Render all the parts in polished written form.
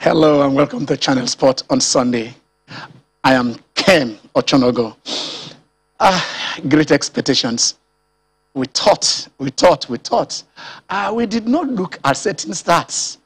Hello and welcome to Channel Sport on Sunday. I am Ken Ochonogo. Great expectations. We thought. We did not look at certain stats.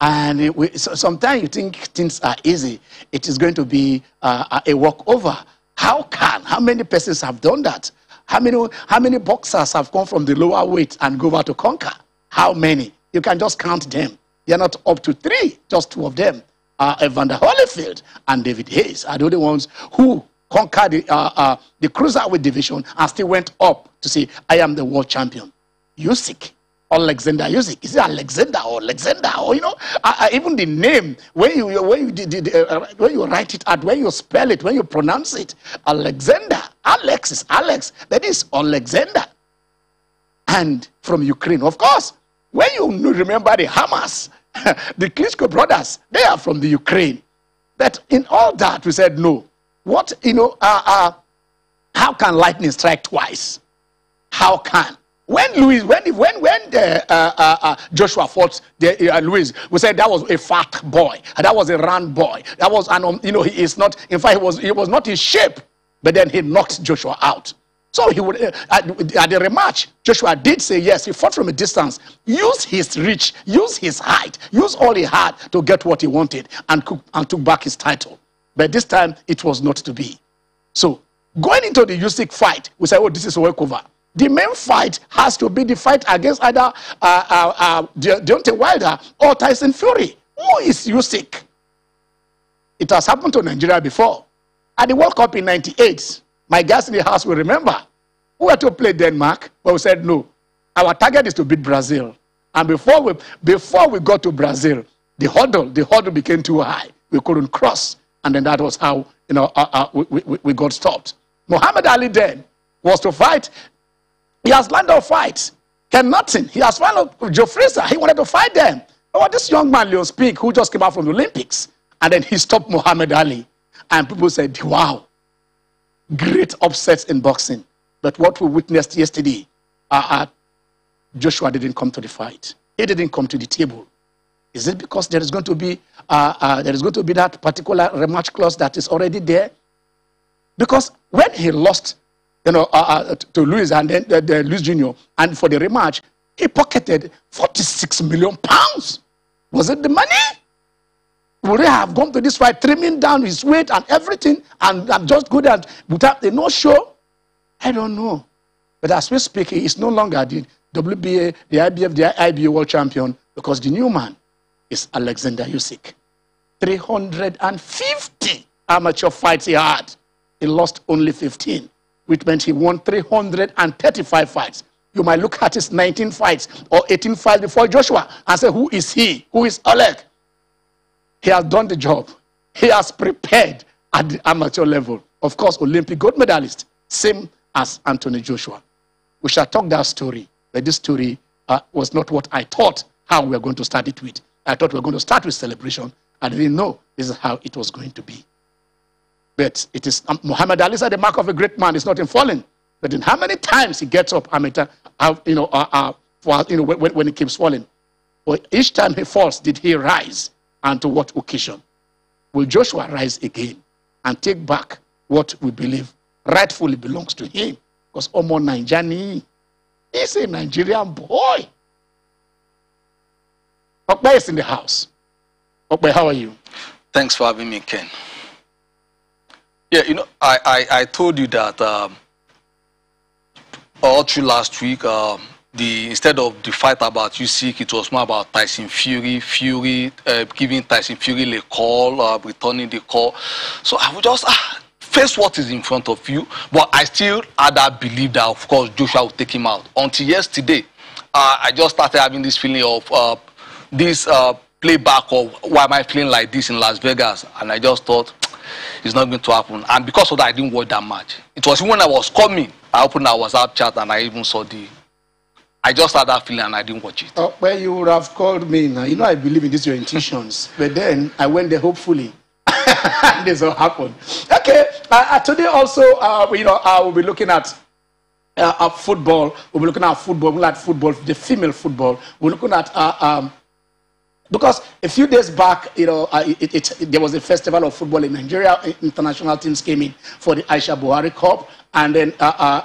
And sometimes you think things are easy. It is going to be a walkover. How many persons have done that? How many boxers have come from the lower weight and go over to conquer? How many? You can just count them. They are not up to 3, just 2 of them. Evander Holyfield and David Hayes are the only ones who conquered the cruiserweight division and still went up to say, I am the world champion. Usyk, Alexander Usyk. Is it Alexander or Alexander? Or, you know, even the name, when you write it out, when you spell it, when you pronounce it, Alexander, Alex is Alex. That is Alexander. And from Ukraine, of course. When you remember the Hamas, the Klitschko brothers, they are from the Ukraine. But in all that, we said no. What, you know, how can lightning strike twice? How can? When Joshua fought Louis, we said that was a fat boy, that was a round boy, that was an you know, he is not. In fact, he was not in shape. But then he knocked Joshua out. So he would at the rematch, Joshua did say yes. He fought from a distance, used his reach, used his height, used all he had to get what he wanted, and took back his title. But this time it was not to be. So going into the Usyk fight, we said, oh, this is a walkover. The main fight has to be the fight against either Deontay Wilder or Tyson Fury. Who is Usyk? It has happened to Nigeria before. At the World Cup in '98, my guys in the house will remember. We were to play Denmark, but we said no. Our target is to beat Brazil. And before we got to Brazil, the hurdle became too high. We couldn't cross. And then that was how, you know, we got stopped. Muhammad Ali then was to fight. He has lined up fights. Ken Norton, he has lined up Joe Frazier. He wanted to fight them. Oh, this young man, Leon Speak, who just came out from the Olympics. And then he stopped Muhammad Ali. And people said, wow, great upsets in boxing. But what we witnessed yesterday, Joshua didn't come to the fight. He didn't come to the table. Is it because there is going to be that particular rematch clause that is already there? Because when he lost, you know, to Louis and then Louis Jr. and for the rematch, he pocketed £46 million. Was it the money? Would he have gone to this fight, trimming down his weight and everything, and just go there without the no-show? I don't know. But as we speak, he is no longer the WBA, the IBF, the IBA world champion, because the new man is Alexander Usyk. 350 amateur fights he had. He lost only 15, which meant he won 335 fights. You might look at his 19 fights or 18 fights before Joshua and say, who is he? Who is Oleg? He has done the job. He has prepared at the amateur level. Of course, Olympic gold medalist, same as Anthony Joshua. We shall talk that story, but this story was not what I thought how we were going to start it with. I thought we were going to start with celebration. I didn't know this is how it was going to be. But it is, Muhammad Ali said the mark of a great man is not in falling, but in how many times he gets up, when he keeps falling. But each time he falls, did he rise? And to what occasion? Will Joshua rise again and take back what we believe rightfully belongs to him? Because Omo Nigerian, he's a Nigerian boy. Okpe is in the house. Okpe, how are you? Thanks for having me, Ken. Yeah, you know, I told you that all through last week, instead of the fight about Usyk, it was more about Tyson Fury, giving Tyson Fury a call, returning the call. So I would just face what is in front of you. But I still had that belief that, of course, Joshua would take him out. Until yesterday, I just started having this feeling of this playback of why am I feeling like this in Las Vegas? And I just thought, it's not going to happen. And because of that, I didn't watch that match. It was when I was coming, I opened our WhatsApp chat and I even saw I just had that feeling and I didn't watch it. Oh, well, you would have called me now. You know I believe in these your intuitions. But then I went there hopefully. This will happen. Okay. Today also, you know, I will be looking at football. We'll be looking at football. We'll at football, the female football. We're looking at because A few days back, you know, there was a festival of football in Nigeria. International teams came in for the Aisha Buhari Cup. And then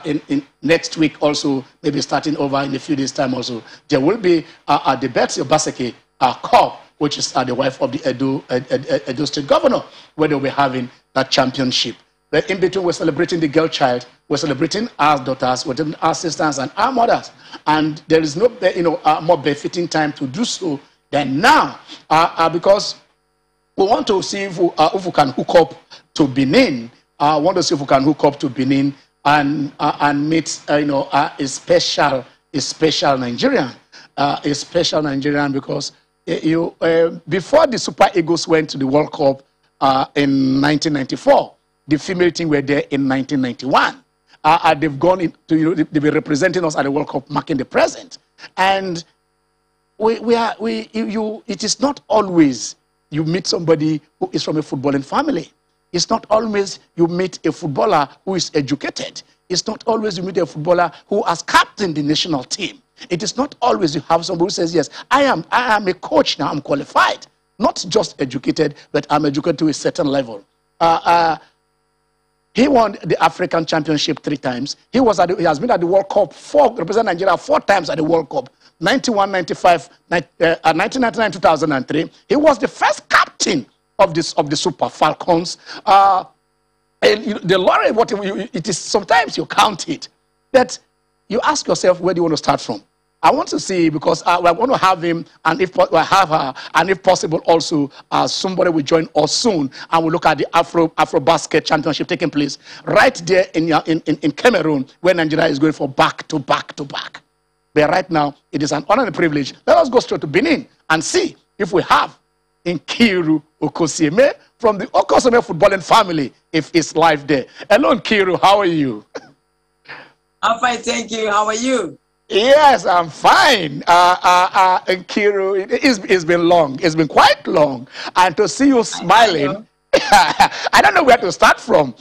in next week also, maybe starting over in a few days' time also, there will be the Betsy Obaseki Cup, which is the wife of the Edo State Governor, where they'll be having that championship. But in between, we're celebrating the girl child, we're celebrating our daughters, we're doing our sisters and our mothers. And there is no, more befitting time to do so than now, because we want to see if we can hook up to Benin. I want to see if we can hook up to Benin and meet, a special Nigerian, because before the Super Eagles went to the World Cup in 1994, the female team were there in 1991. They've gone into, they've been representing us at the World Cup, marking the present. And it is not always you meet somebody who is from a footballing family. It's not always you meet a footballer who is educated. It's not always you meet a footballer who has captained the national team. It is not always you have somebody who says, yes, I am a coach now, I'm qualified. Not just educated, but I'm educated to a certain level. He won the African Championship 3 times. He has been at the World Cup, represented Nigeria 4 times at the World Cup. 91, 95, 1999, 2003. He was the first captain of the Super Falcons. And the lorry, it is sometimes you count it, that you ask yourself, where do you want to start from? I want to see, because I want to have him, and if I have her, and if possible also, somebody will join us soon, and we'll look at the Afro Basket Championship taking place right there in Cameroon, where Nigeria is going for back to back to back. But right now, it is an honor and a privilege. Let us go straight to Benin and see if we have Nkiru Okosieme from the Okosieme footballing family, if it's live there. Hello, Nkiru, how are you? I'm fine, thank you. How are you? Yes, I'm fine. Nkiru, it's been long. It's been quite long. And to see you smiling, I don't know where to start from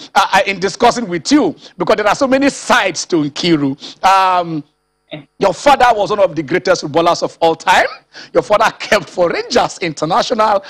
in discussing with you, because there are so many sides to Nkiru. Your father was one of the greatest footballers of all time. Your father kept for Rangers International.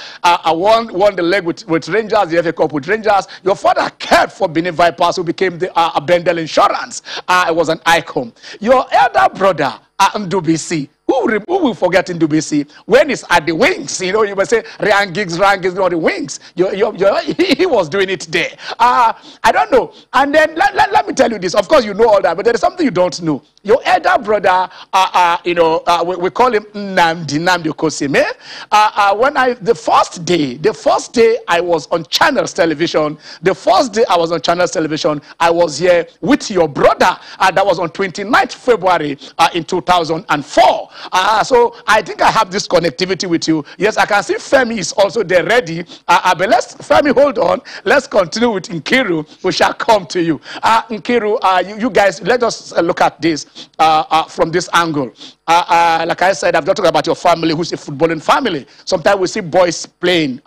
Won the leg with Rangers, the FA Cup with Rangers. Your father kept for Benin Vipers, who became the Bendel Insurance. It was an icon. Your elder brother, Ndubisi, who will forget Ndubisi when he's at the wings? You know, you must say Ryan Giggs, not the wings. He was doing it there. I don't know. And then let me tell you this. Of course, you know all that, but there is something you don't know. Your elder brother, we call him Nnamdi Okosieme. The first day I was on Channels Television, I was here with your brother. That was on 29th February in 2004. So I think I have this connectivity with you. Yes, I can see Femi is also there ready. But Femi, hold on. Let's continue with Nkiru. We shall come to you. Nkiru, you guys, let us look at this from this angle. Like I said, I've not talked about your family, who's a footballing family. Sometimes we see boys playing.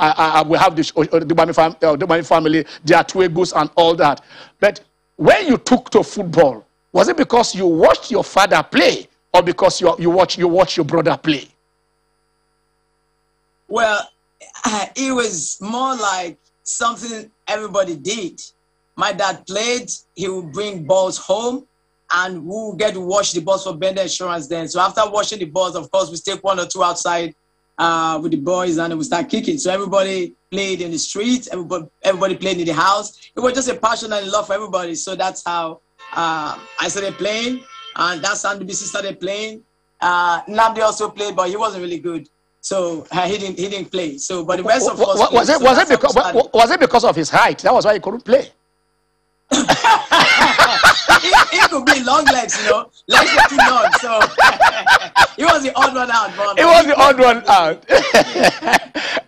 We have this Dubani family, there are Tuegus and all that. But when you took to football, was it because you watched your father play, or because you watch your brother play? Well, it was more like something everybody did. My dad played, he would bring balls home, and we would get to watch the balls for Bender Insurance then. So after watching the balls, of course, we take 1 or 2 outside with the boys, and then we start kicking. So everybody played in the streets, everybody played in the house. It was just a passion and love for everybody. So that's how I started playing, and that's how NBC started playing. Nnamdi also played, but he wasn't really good. So he didn't play. So, but the rest of us played. Was it because of his height? That was why he couldn't play. He could be long legs, you know. Legs were too long, so he was the odd one out. He was the odd one out.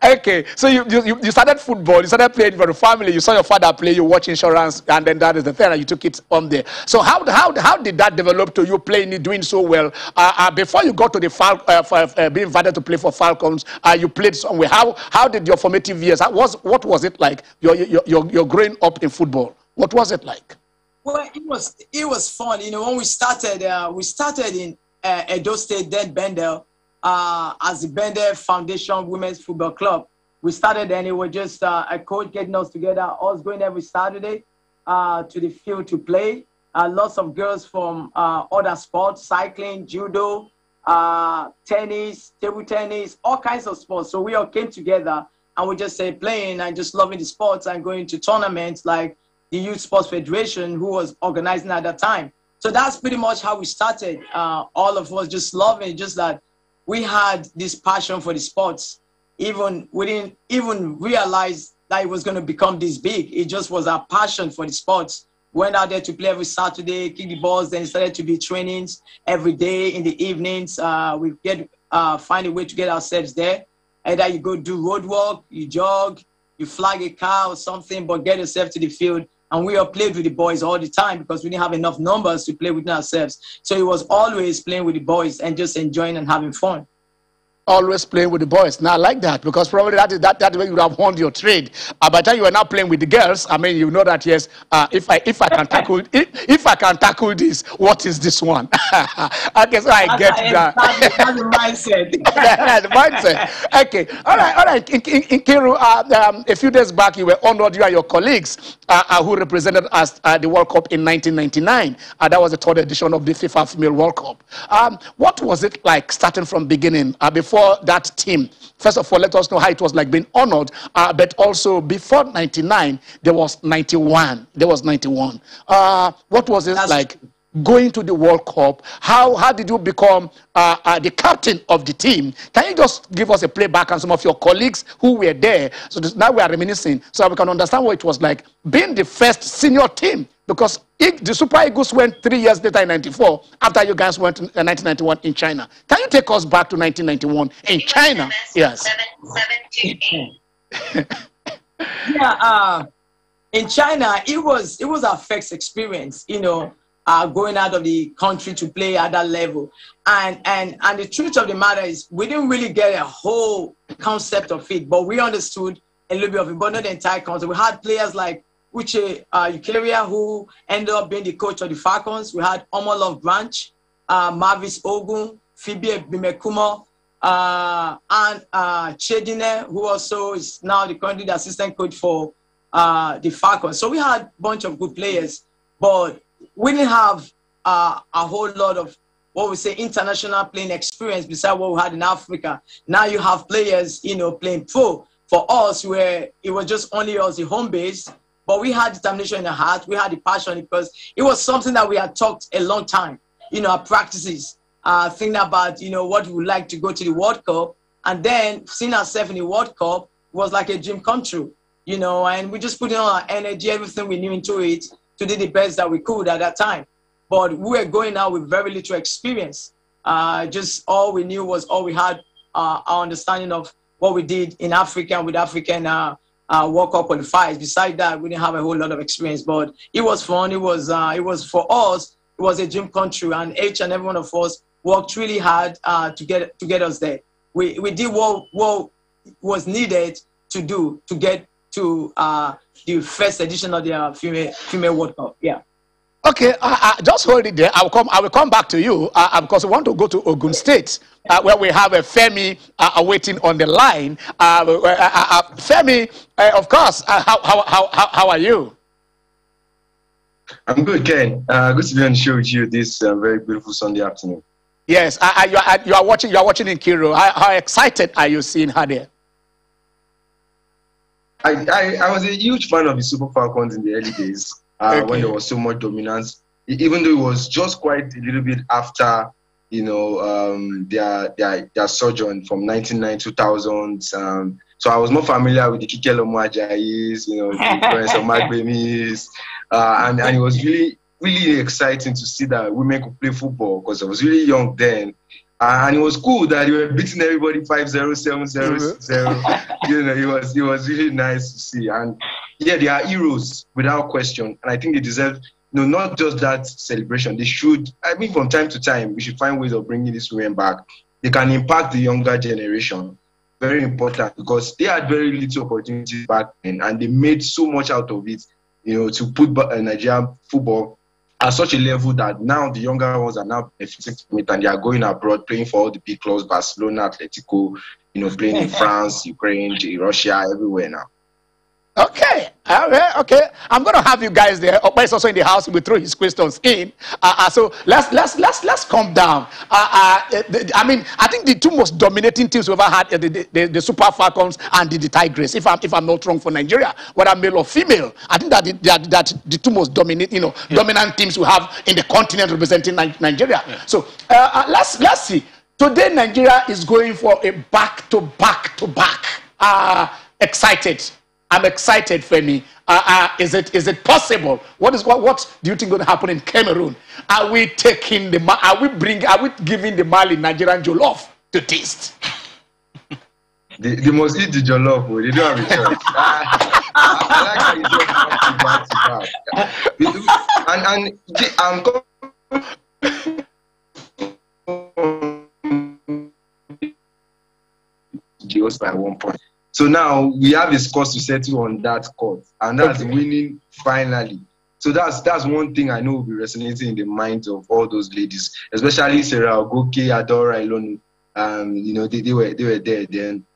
Okay, so you started football, you started playing for the family, you saw your father play, you watch Insurance, and then that is the thing, and you took it on there. So how did that develop to you playing it, doing so well? Before you got to the being invited to play for Falcons, you played somewhere. How did your formative years? What was it like? Your growing up in football. What was it like? Well, it was fun. You know, when we started in Edo State, then Bendel, as the Bender Foundation Women's Football Club. We started then, it was just a coach getting us together, us going every Saturday to the field to play. Lots of girls from other sports, cycling, judo, tennis, table tennis, all kinds of sports. So we all came together and we just say playing and just loving the sports and going to tournaments like the Youth Sports Federation, who was organizing at that time. So that's pretty much how we started. All of us just loving, just that we had this passion for the sports. Even we didn't even realize that it was going to become this big. It just was our passion for the sports. Went out there to play every Saturday, kick the balls. Then it started to be trainings every day in the evenings. We find a way to get ourselves there. Either you go do road walk, you jog, you flag a car or something, but get yourself to the field. And we all played with the boys all the time because we didn't have enough numbers to play with ourselves. So it was always playing with the boys and just enjoying and having fun. Always playing with the boys. Now I like that because probably that way you would have honed your trade. By the time you are now playing with the girls, I mean, you know that yes, if I can tackle if I can tackle this, what is this one? Okay, so I get that. That's the mindset. The mindset. Okay, all right. In Kiru, a few days back, you were honored. You and your colleagues who represented us at the World Cup in 1999. That was the third edition of the FIFA Female World Cup. What was it like starting from beginning? Before that team, first of all, let us know how it was like being honored. But also before 99, there was 91. There was 91. What was it like going to the World Cup? How did you become the captain of the team? Can you just give us a playback and some of your colleagues who were there? So now we are reminiscing, so we can understand what it was like being the first senior team. Because the Super Eagles went 3 years later in 94, after you guys went in 1991 in China. Can you take us back to 1991 in China? Yes. Yeah, in China, it was our first experience, you know, going out of the country to play at that level. And the truth of the matter is we didn't really get a whole concept of it, but we understood a little bit of it, but not the entire concept. We had players like Usyk, who ended up being the coach of the Falcons. We had Omolov Branch, Mavis Ogun, Phoebe Bimekumo, and Chedine, who also is now currently the assistant coach for the Falcons. So we had a bunch of good players, but we didn't have a whole lot of what we say international playing experience besides what we had in Africa. Now you have players, you know, playing pro. For us, where it was just only us, the home base. But we had determination in the heart. We had the passion because it was something that we had talked a long time. You know, our practices, thinking about, you know, what we would like to go to the World Cup. And then seeing ourselves in the World Cup was like a dream come true, you know, and we just put in all our energy, everything we knew into it to do the best that we could at that time. But we were going out with very little experience. Just all we knew was all we had, our understanding of what we did in Africa with African World Cup qualifiers. Besides that, we didn't have a whole lot of experience, but it was fun. It was for us. It was a dream come true, and each and every one of us worked really hard to get us there. We did what was needed to do to get to the first edition of the female World Cup. Yeah. Okay, just hold it there. I will come back to you because we want to go to Ogun State, where we have a Femi waiting on the line. Femi, of course, how are you? I'm good, Ken. Good to be on the show with you this very beautiful Sunday afternoon. Yes, you are watching in Kiro. How excited are you seeing her there? I was a huge fan of the Super Falcons in the early days. Okay. When there was so much dominance, even though it was just quite a little bit after, you know, their sojourn from 1990 2000. So I was more familiar with the Kike Lomo Ajayis, you know, the Prince of Magbemis, and it was really exciting to see that women could play football because I was really young then. And it was cool that you were beating everybody 5-0, 7-0, 6-0. You know, it was really nice to see. And yeah, they are heroes without question. And I think they deserve, you know, not just that celebration. They should, I mean, from time to time, we should find ways of bringing these women back. They can impact the younger generation. Very important because they had very little opportunities back then and they made so much out of it, you know, to put Nigerian football at such a level that now the younger ones are now benefiting from it, and they are going abroad, playing for all the big clubs, Barcelona, Atletico, playing in France, Ukraine, Russia, everywhere now. Okay, okay. I'm going to have you guys there. Okpa is also in the house. We throw his questions in. So let's calm down. I mean, I think the two most dominating teams we've ever had are the Super Falcons and the Tigers. If I'm not wrong, for Nigeria, whether male or female, I think that the two most dominant teams we have in the continent representing Nigeria. Yeah. So let's see. Today, Nigeria is going for a back-to-back. Excited. I'm excited, Femi. Is it possible? What do you think going to happen in Cameroon? Are we giving the Mali Nigerian jollof to taste? They must eat the jollof. They don't have a choice. I like how you just and by 1 point. So now we have a score to settle on that court, and that's winning finally. So that's one thing I know will be resonating in the minds of all those ladies, especially Sarah Ogoke, Adora, Ilonu. They were there then,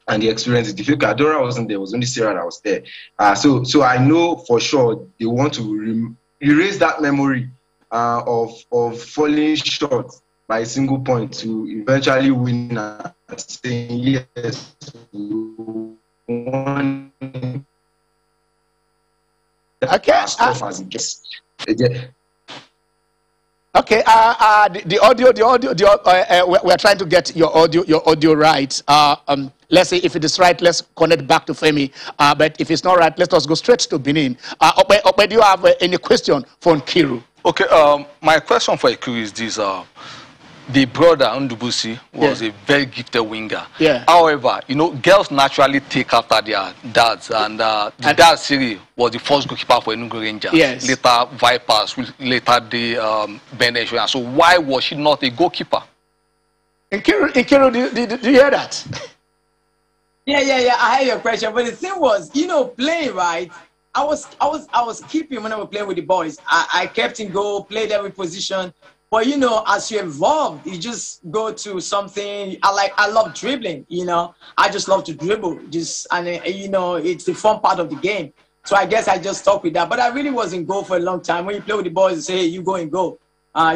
and the experience is difficult. Adora wasn't there; it was only Sarah that was there. So I know for sure they want to erase that memory of falling short by a single point to eventually win, saying yes. Okay. Okay. The audio. We're trying to get your audio right. Let's say if it is right, let's connect back to Femi. But if it's not right, let us go straight to Benin. Okpe, do you have any question for Nkiru? Okay. My question for Nkiru is this. The brother Ndubusi was a very gifted winger. Yeah. However, girls naturally take after their dads, and the dad Siri was the first goalkeeper for Enugu Rangers. Yes. Later Vipers, later the Bendel. So why was she not a goalkeeper? Nkiru, do you hear that? Yeah. I heard your question, but the thing was, playing right. I was keeping when I was playing with the boys. I kept in goal, played every position. But as you evolve, you just go to something. I love dribbling. I just love to dribble. It's the fun part of the game. So I guess I just stuck with that. But I really was in goal for a long time. When you play with the boys, they say, hey, you go and go.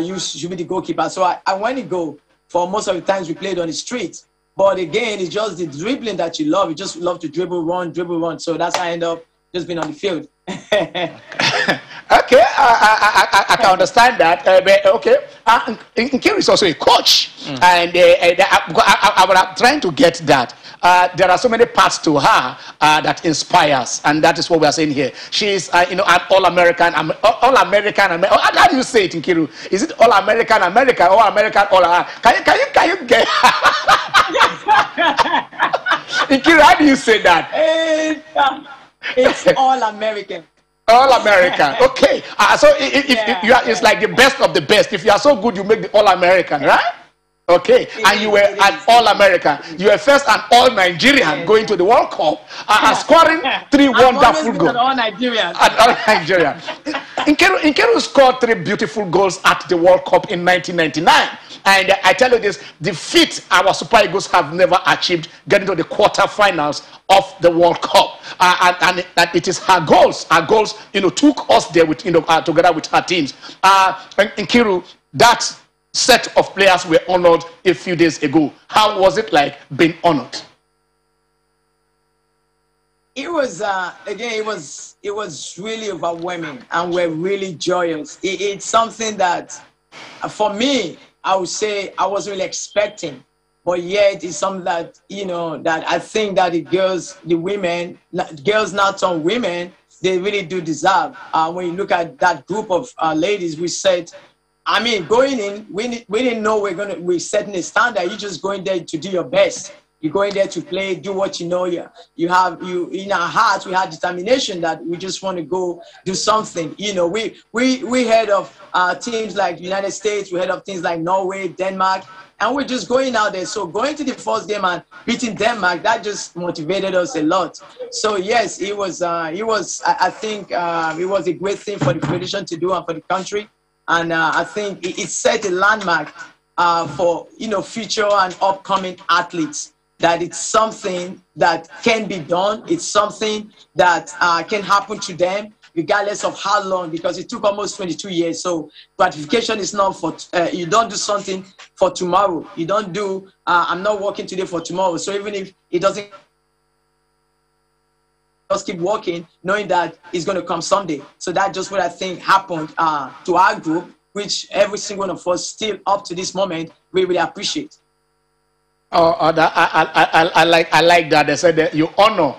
You should be the goalkeeper. So I went in goal for most of the times we played on the street. But again, it's just the dribbling that you love. You just love to dribble, run. So that's how I end up just being on the field. Okay, I can understand that. But okay, Nkiru is also a coach, and I'm trying to get that. There are so many parts to her that inspires, and that is what we are saying here. She's, an all-American. How do you say it, Nkiru? Is it all-American America or American all? Can you get? Nkiru, how do you say that? It's all American. All American. Okay. So if you are, it's like the best of the best. If you are so good, you make the All American, right? Okay. And you were an All American. You were first an All Nigerian going to the World Cup and scoring 3 wonderful goals. All Nigerian. All Nigerian. Nkiru scored 3 beautiful goals at the World Cup in 1999. And I tell you this, the feat our Super Eagles have never achieved, getting to the quarterfinals of the World Cup. And it is her goals. Her goals, took us there with, together with her teams. Nkiru, that set of players were honored a few days ago. How was it like being honored? It was again. It was really overwhelming, and we're really joyous. It's something that, for me, I would say I wasn't really expecting, but yet it's something that that I think that the women, girls, not some women, they really do deserve. When you look at that group of ladies, we said, I mean, going in, we didn't know we're setting a standard. You're just going there to do your best. You're going there to play, do what you know. You in our hearts, we had determination that we just want to go do something. We heard of teams like United States, we heard of things like Norway, Denmark, and we're just going out there. So going to the first game and beating Denmark, that just motivated us a lot. So yes, I think it was a great thing for the federation to do and for the country. And I think it set a landmark for future and upcoming athletes, that it's something that can be done. It's something that can happen to them regardless of how long, because it took almost 22 years. So gratification is not for, you don't do something for tomorrow. You don't do, I'm not working today for tomorrow. So even if it doesn't, just keep working, knowing that it's going to come someday. So that's just what I think happened to our group, which every single one of us still up to this moment, we really appreciate. I like that. They said that you honor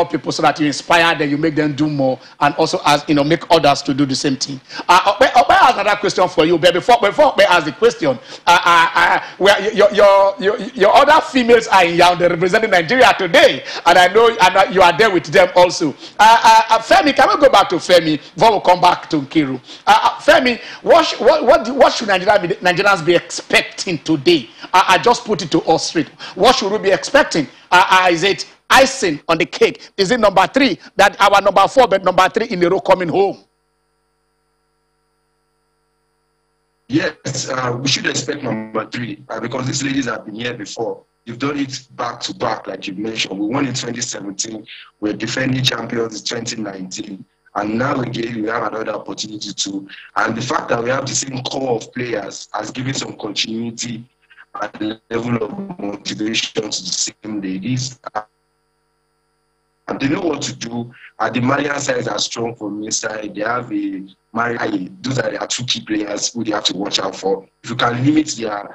people so that you inspire them, you make them do more, and also make others to do the same thing. I ask another question for you, but before I ask the question, your other females are in Yaoundé representing Nigeria today, and I know you are there with them also. Femi, can we go back to Femi before we come back to Nkiru? Femi, what should Nigerians be expecting today? I just put it to us straight. What should we be expecting? Is it icing on the cake? Is it number 3 that our number 4, but number 3 in a row coming home? Yes, we should expect number 3 because these ladies have been here before. You've done it back to back, like you mentioned. We won in 2017. We're defending champions in 2019. And now again, we have another opportunity to. And the fact that we have the same core of players has given some continuity and level of motivation to the same ladies. And they know what to do. The Malian sides are strong from inside. They have a Mali. Those are their 2 key players who they have to watch out for. If you can limit their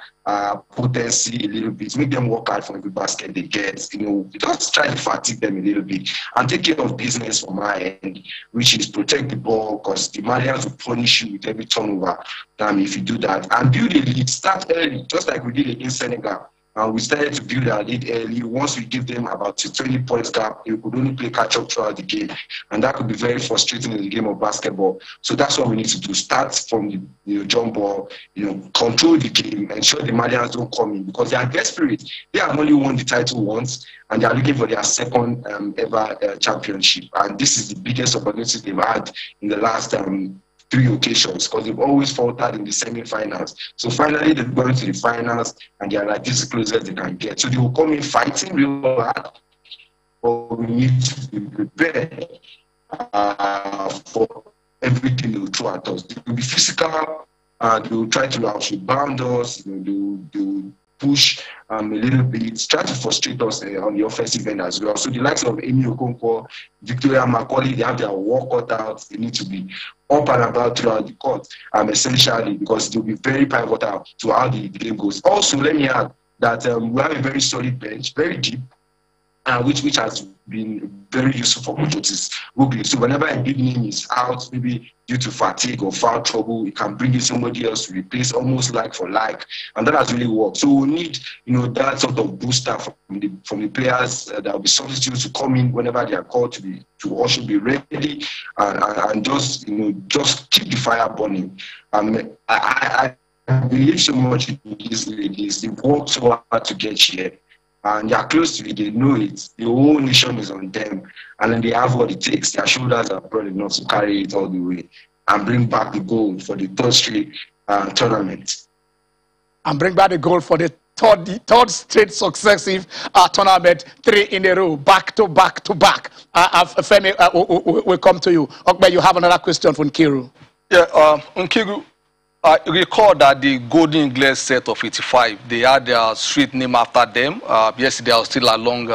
potency a little bit, make them work hard for every basket they get, just try to fatigue them a little bit and take care of business from my end, which is protect the ball, because the Malians will punish you with every turnover if you do that. And build a lead, start early, just like we did against Senegal. We started to build our lead early. Once we give them about a 20 points gap, we could only play catch up throughout the game. And that could be very frustrating in the game of basketball. So that's what we need to do. Start from the jump ball, control the game, ensure the Malians don't come in, because they are desperate. They have only won the title once, and they are looking for their second ever championship. And this is the biggest opportunity they've had in the last 3 occasions, because they've always faltered in the semi-finals. So finally they're going to the finals, and they're like, this is the closest they can get. So they will come in fighting real hard, but we need to be prepared for everything they will throw at us. They will be physical, they will try to out-rebound us, they will push a little bit, try to frustrate us on the offensive end as well. So the likes of Amy Okonkwo, Victoria McCauley, they have their work cut out. They need to be up and about throughout the court, essentially, because it will be very pivotal to how the game goes. Also, let me add that we have a very solid bench, very deep, which has been very useful for coaches. So whenever a big name is out, maybe due to fatigue or foul trouble, you can bring in somebody else to replace, almost like for like, and that has really worked. So we need, that sort of booster from the players that will be substitutes to come in whenever they are called to also be ready and just keep the fire burning. I believe so much in these ladies. They worked so hard to get here. And they are close to it, they know it. The whole nation is on them. And then they have what it takes. Their shoulders are broad enough to carry it all the way and bring back the gold for the 3rd straight tournament. And bring back the gold for the third straight successive tournament, 3 in a row, back to back to back. Femi, we'll come to you. Okbe, you have another question for Nkiru. Yeah, Nkiru. I recall that the Golden English set of 85, they had their street name after them. Yesterday, I was still along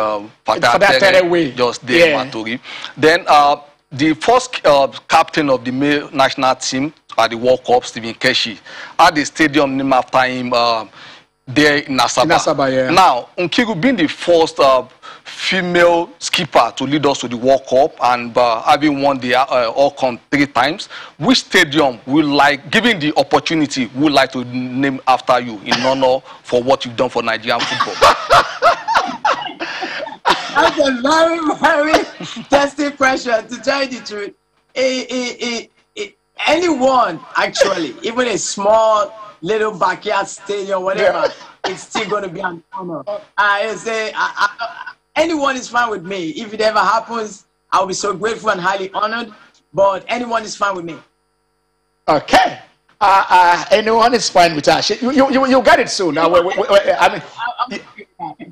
Fatatere, just there, yeah. Matori. Then the first captain of the male national team at the World Cup, Stephen Keshi, had the stadium named after him there in Asaba. Yeah. Now, Nkiru being the first female skipper to lead us to the World Cup and having won the All-Con 3 times, which stadium will given the opportunity, would like to name after you in honor for what you've done for Nigerian football? That's a very, very testing question, to tell you the truth. Anyone, actually, even a small little backyard stadium, whatever, it's still going to be an honor. Anyone is fine with me. If it ever happens, I'll be so grateful and highly honored. But anyone is fine with me. Okay. Anyone is fine with that. You get it soon. I mean,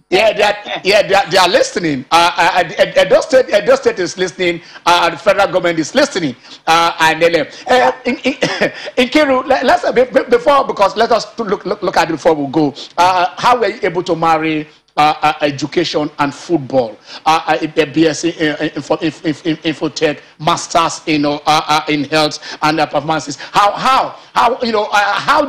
they are listening. Edo State is listening. The federal government is listening. And then in Kiru, let's before, because let us look at it before we go. How were you able to marry education and football, a BSc in infotech, masters, in health and performances? How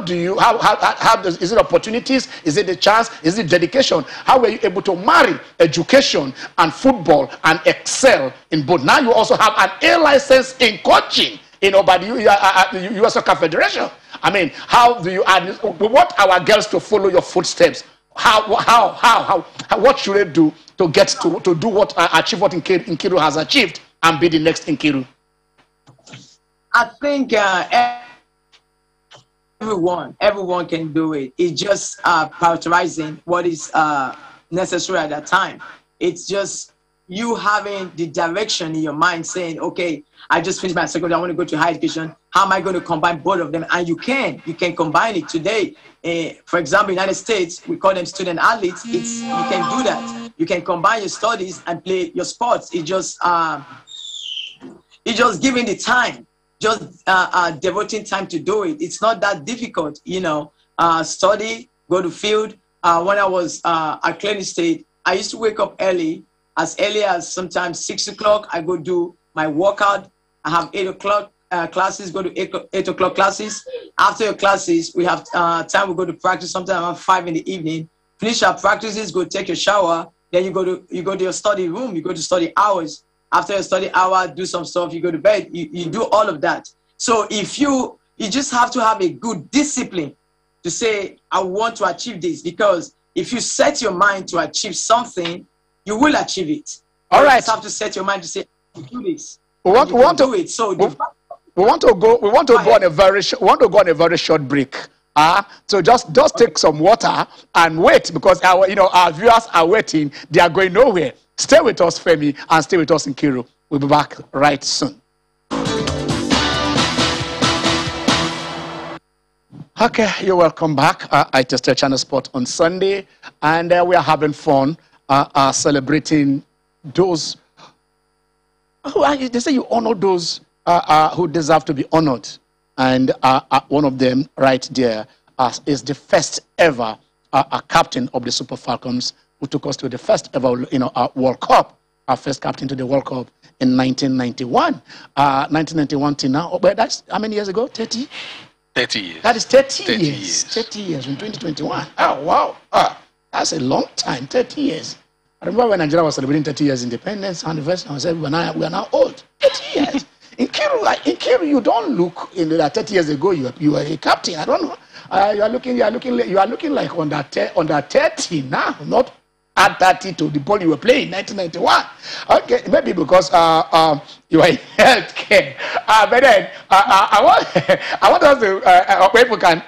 do you how does, is it opportunities? Is it a chance? Is it dedication? How were you able to marry education and football and excel in both? Now you also have an A license in coaching, by the U.S. Soccer Federation. I mean, how do you add? We want our girls to follow your footsteps. What should they do to get to do what achieve what Nkiru has achieved and be the next Nkiru? I think everyone can do it. It's just prioritizing what is necessary at that time. It's just you having the direction in your mind, saying, okay, I just finished my secondary, I want to go to higher education. How am I going to combine both of them? And you can combine it today. For example, United States, we call them student athletes. You can do that. You can combine your studies and play your sports. It's just giving the time, just devoting time to do it. It's not that difficult, study, go to field. When I was at Clinton State, I used to wake up early as sometimes 6 o'clock. I go do my workout. I have 8 o'clock classes, go to 8 o'clock classes. After your classes, we have time, we go to practice sometime around 5 in the evening. Finish our practices, go take your shower. Then you go to your study room, you go to study hours. After your study hour, do some stuff, you go to bed, you do all of that. So if you just have to have a good discipline to say, I want to achieve this, because if you set your mind to achieve something, you will achieve it. All right. You just have to set your mind to say, I'll do this. We want to do it. So we want to go on a very short break. So just take some water and wait, because our viewers are waiting. They are going nowhere. Stay with us, Femi, and stay with us in Nkiru. We'll be back right soon. Okay, you're welcome back. I tested Channel Sport on Sunday, and we are having fun celebrating those. They say you honor those who deserve to be honored, and one of them right there is the first ever captain of the Super Falcons, who took us to the first ever World Cup. Our first captain to the World Cup in 1991. 1991 till now. But that's how many years ago? 30? 30 years. That is 30 years. 30 years in 2021. Oh, wow. That's a long time, 30 years. I remember when Nigeria was celebrating 30 years independence anniversary, I said, we are now old. 30 years. In Kiru, you don't look in that 30 years ago. You were a captain. I don't know. You are looking like under 30 now, not at 30 to the ball you were playing in 1991. Okay, maybe because you are in healthcare. But then I want us to people can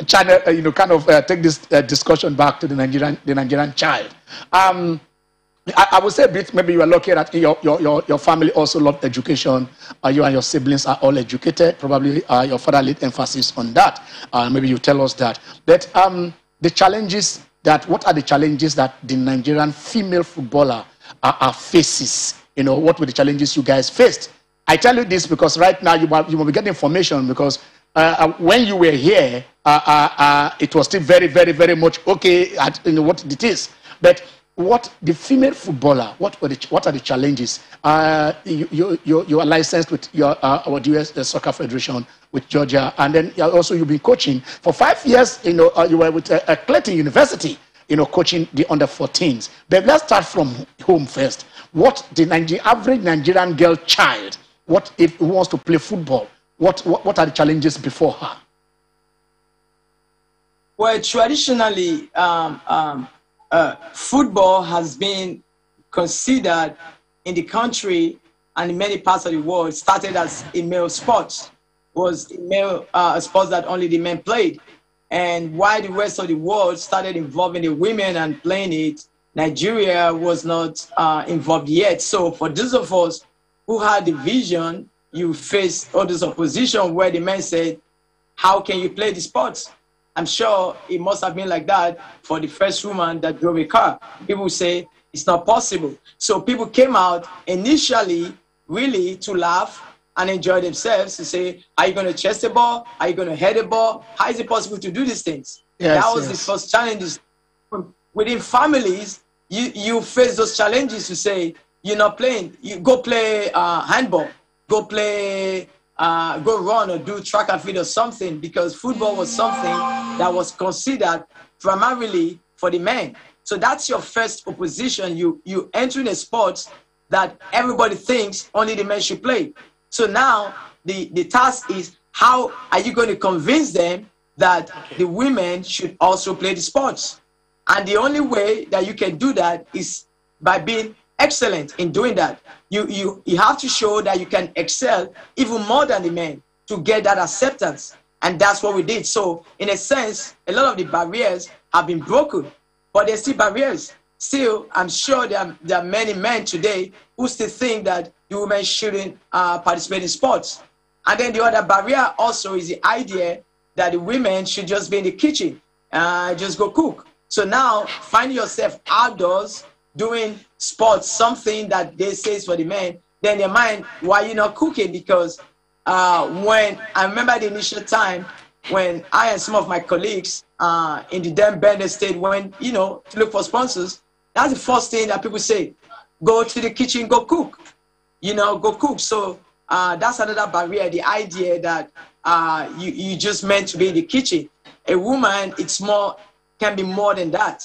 channel, kind of take this discussion back to the Nigerian child. I would say, maybe you are lucky that your family also loved education. You and your siblings are all educated. Probably your father laid emphasis on that. Maybe you tell us that. But the challenges what are the challenges that the Nigerian female footballer faces? What were the challenges you guys faced? I tell you this because right now you will be getting information, because when you were here, it was still very, very, very much okay at what it is. But what the female footballer, what are the challenges? You are licensed with our U.S. Soccer Federation with Georgia, and then also you've been coaching for 5 years. You were with Clayton University, coaching the under-14s. But let's start from home first. What the average Nigerian girl child, who wants to play football? What are the challenges before her? Well, traditionally, football has been considered in the country and in many parts of the world, started as a male sport, was a male sport that only the men played. And while the rest of the world started involving the women and playing it, Nigeria was not involved yet. So for those of us who had the vision you face all this opposition where the men said, how can you play the sports? I'm sure it must have been like that for the first woman that drove a car. People say it's not possible. So people came out initially really to laugh and enjoy themselves, to say, are you going to chase the ball? Are you going to head the ball? How is it possible to do these things? Yes, that was the first challenges. Within families, you face those challenges to say, you're not playing. You go play handball, go play, go run or do track and field or something, because football was something that was considered primarily for the men. So that's your first opposition. You enter in a sport that everybody thinks only the men should play. So now the task is, how are you going to convince them that the women should also play the sports? And the only way that you can do that is by being excellent in doing that. You have to show that you can excel even more than the men to get that acceptance. And that's what we did. So in a sense, a lot of the barriers have been broken, but there's still barriers. Still, I'm sure there are many men today who still think that the women shouldn't participate in sports. And then the other barrier also is the idea that the women should just be in the kitchen, just go cook. So now find yourself outdoors doing sports, something that they say is for the men. Then their mind, why you not cooking? Because when I remember the initial time when I and some of my colleagues in the then Bender State went, to look for sponsors, that's the first thing that people say: go to the kitchen, go cook. Go cook. So that's another barrier, the idea that you just meant to be in the kitchen. A woman, can be more than that.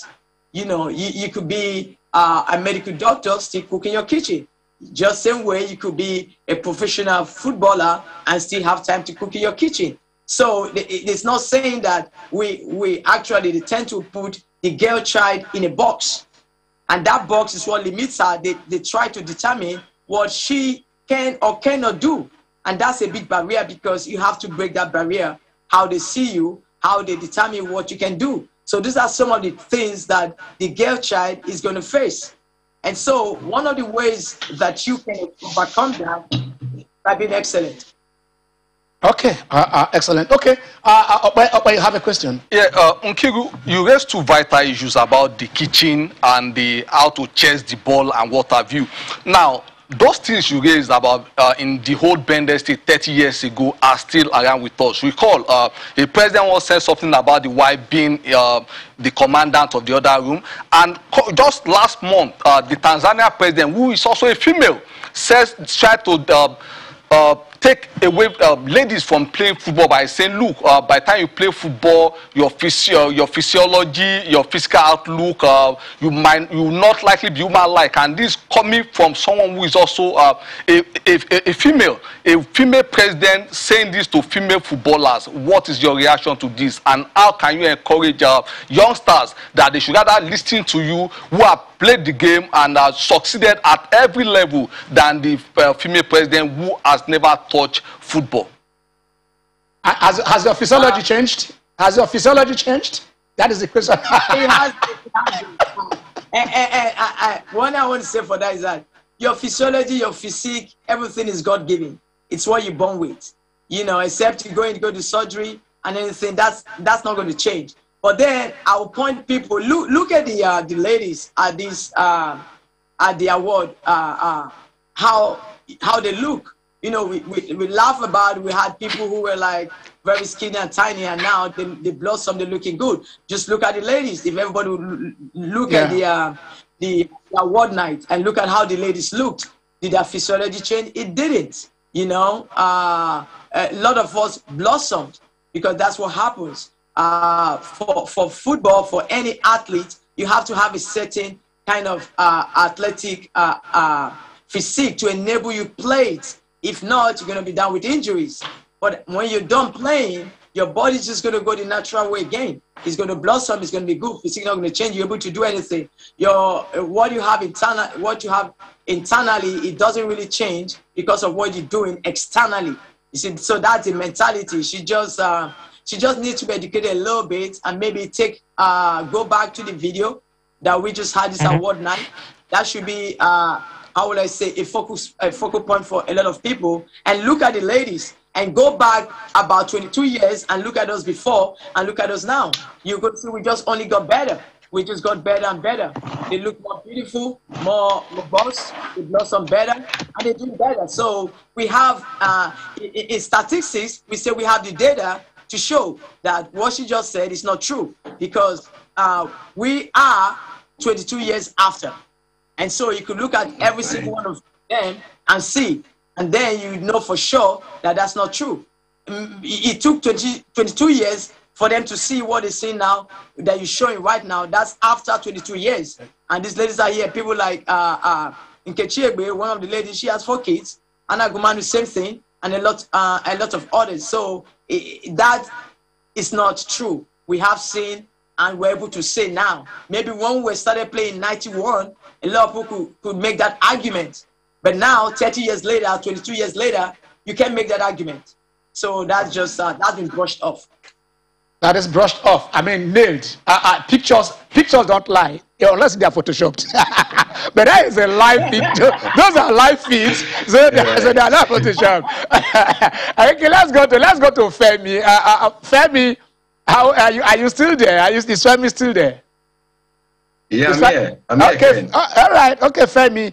You could be a medical doctor, still cook in your kitchen. Just same way you could be a professional footballer and still have time to cook in your kitchen. So it's not saying that we actually tend to put the girl child in a box. And that box is what limits her. They try to determine what she can or cannot do. And that's a big barrier, because you have to break that barrier, how they see you, how they determine what you can do. So these are some of the things that the girl child is going to face. And so one of the ways that you can overcome that is by being excellent. Okay, excellent. Okay, I have a question. Yeah, Nkiru, you raised two vital issues about the kitchen and how to chase the ball and what have you. Now, those things you raised about in the whole Bender State 30 years ago are still around with us. Recall, a president once said something about the wife being the commandant of the other room. And just last month, the Tanzania president, who is also a female, tried to take away ladies from playing football by saying, look, by the time you play football, your physiology, your physical outlook, you will not likely be human-like. And this coming from someone who is also a female president saying this to female footballers. What is your reaction to this? And how can you encourage youngsters that they should rather listen to you, who have played the game and succeeded at every level, than the female president who has never touched football? Has your physiology changed? Has your physiology changed? That is the question. It has. What I want to say for that is that your physiology, your physique, everything is God-given. It's what you're born with. Except you're going to go to surgery and anything, that's not going to change. But then I will point people, look at the ladies at this at the award, how they look. We laugh about it. We had people who were like very skinny and tiny, and now they blossom, they're looking good. Just look at the ladies. If everybody would look at the award night and look at how the ladies looked, did their physiology change? It didn't. A lot of us blossomed, because that's what happens. For football, for any athlete, you have to have a certain kind of athletic physique to enable you play it. If not, you're going to be down with injuries. But when you're done playing, your body's just going to go the natural way again. It's going to blossom. It's going to be good. It's not going to change. You're able to do anything. What you have internally, it doesn't really change because of what you're doing externally. You see, so that's the mentality. She just needs to be educated a little bit, and maybe go back to the video that we just had this award night. That should be how will I say, a focal point for a lot of people. And look at the ladies and go back about 22 years and look at us before and look at us now. You could see we just only got better. We just got better and better. They look more beautiful, more robust, they blossom better, and they do better. So we have, in statistics, we say we have the data to show that what she just said is not true, because we are 22 years after. And so you could look at every single one of them and see, and then you know for sure that that's not true. It took 22 years for them to see what they see now that you're showing right now. That's after 22 years. And these ladies are here. People like Nkechiegbe, one of the ladies, she has 4 kids. Anna Gumanu, same thing, and a lot of others. So that is not true. We have seen and we're able to say now. Maybe when we started playing in 91, a lot of people could make that argument. But now, 30 years later, 22 years later, you can't make that argument. So that's just, that's been brushed off. That is brushed off. I mean, nailed. Pictures don't lie, unless they are photoshopped. But that is a live feed. Those are live feeds, so they are not photoshopped. Okay, let's go to Femi. Femi, how are you still there? Is Femi still there? Yeah, I'm here. Okay, all right. Okay, Femi.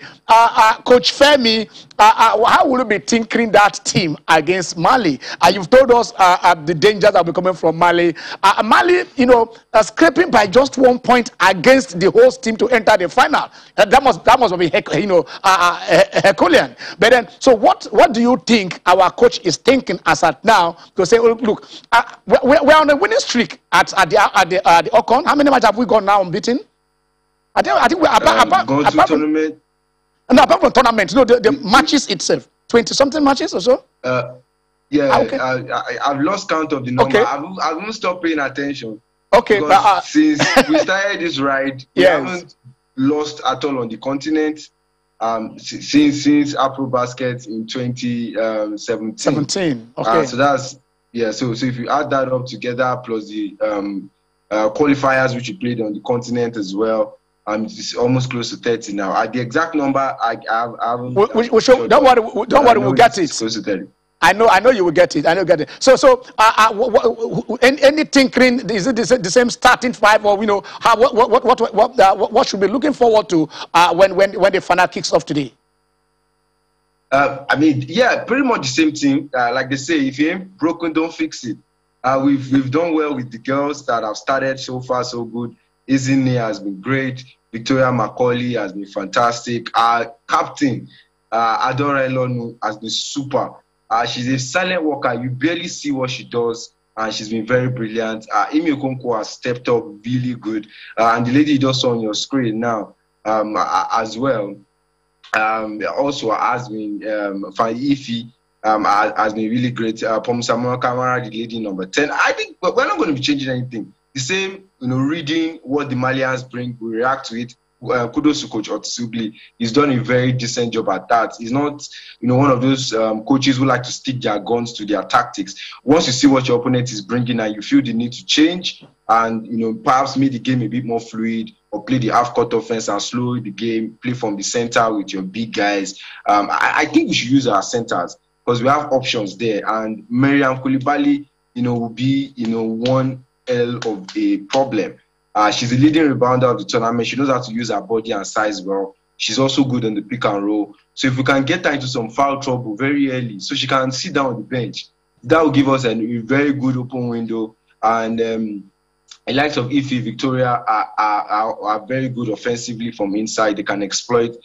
Coach Femi, how will you be tinkering that team against Mali? You've told us the dangers that will be coming from Mali. Mali, scraping by just 1 point against the host team to enter the final. That must be Herculean. But then, so what do you think our coach is thinking as at now to say, oh, look, we're on a winning streak at the Ocon. How many matches have we got now unbeaten? I think we're apart tournament. No, apart from tournament, the matches itself, 20-something matches or so. Yeah, okay. I've lost count of the number. Okay. I won't stop paying attention. Okay, since we started this ride, we haven't lost at all on the continent. Since Afro Basket in 2017. 17. Okay. So that's So if you add that up together plus the qualifiers which we played on the continent as well. It's almost close to 30 now. The exact number, I haven't. Don't worry, we'll get it. Close to 30. I know you will get it. So, any tinkering? Is it the same starting 5, or what should we be looking forward to when the final kicks off today? Pretty much the same thing. Like they say, if you ain't broken, don't fix it. We've done well with the girls that have started so far, so good. Izini has been great. Victoria Macaulay has been fantastic. Our captain, Adora Elonu, has been super. She's a silent worker. You barely see what she does, and she's been very brilliant. Imi Okonkwo has stepped up really good. And the lady you just saw on your screen now as well also has been Ifi has been really great. Pomusamura Kamara, the lady number 10. I think we're not going to be changing anything. The same, reading what the Malians bring, we react to it. Kudos to Coach Otsubli. He's done a very decent job at that. He's not, one of those coaches who like to stick their guns to their tactics. Once you see what your opponent is bringing and you feel the need to change and, perhaps make the game a bit more fluid or play the half-court offense and slow the game, play from the center with your big guys. I think we should use our centers because we have options there. And Miriam Koulibaly, will be, one of a problem. She's the leading rebounder of the tournament. She knows how to use her body and size well. She's also good on the pick and roll. So if we can get her into some foul trouble very early so she can sit down on the bench, that will give us a very good open window. And the likes of Ife, Victoria are very good offensively from inside. They can exploit,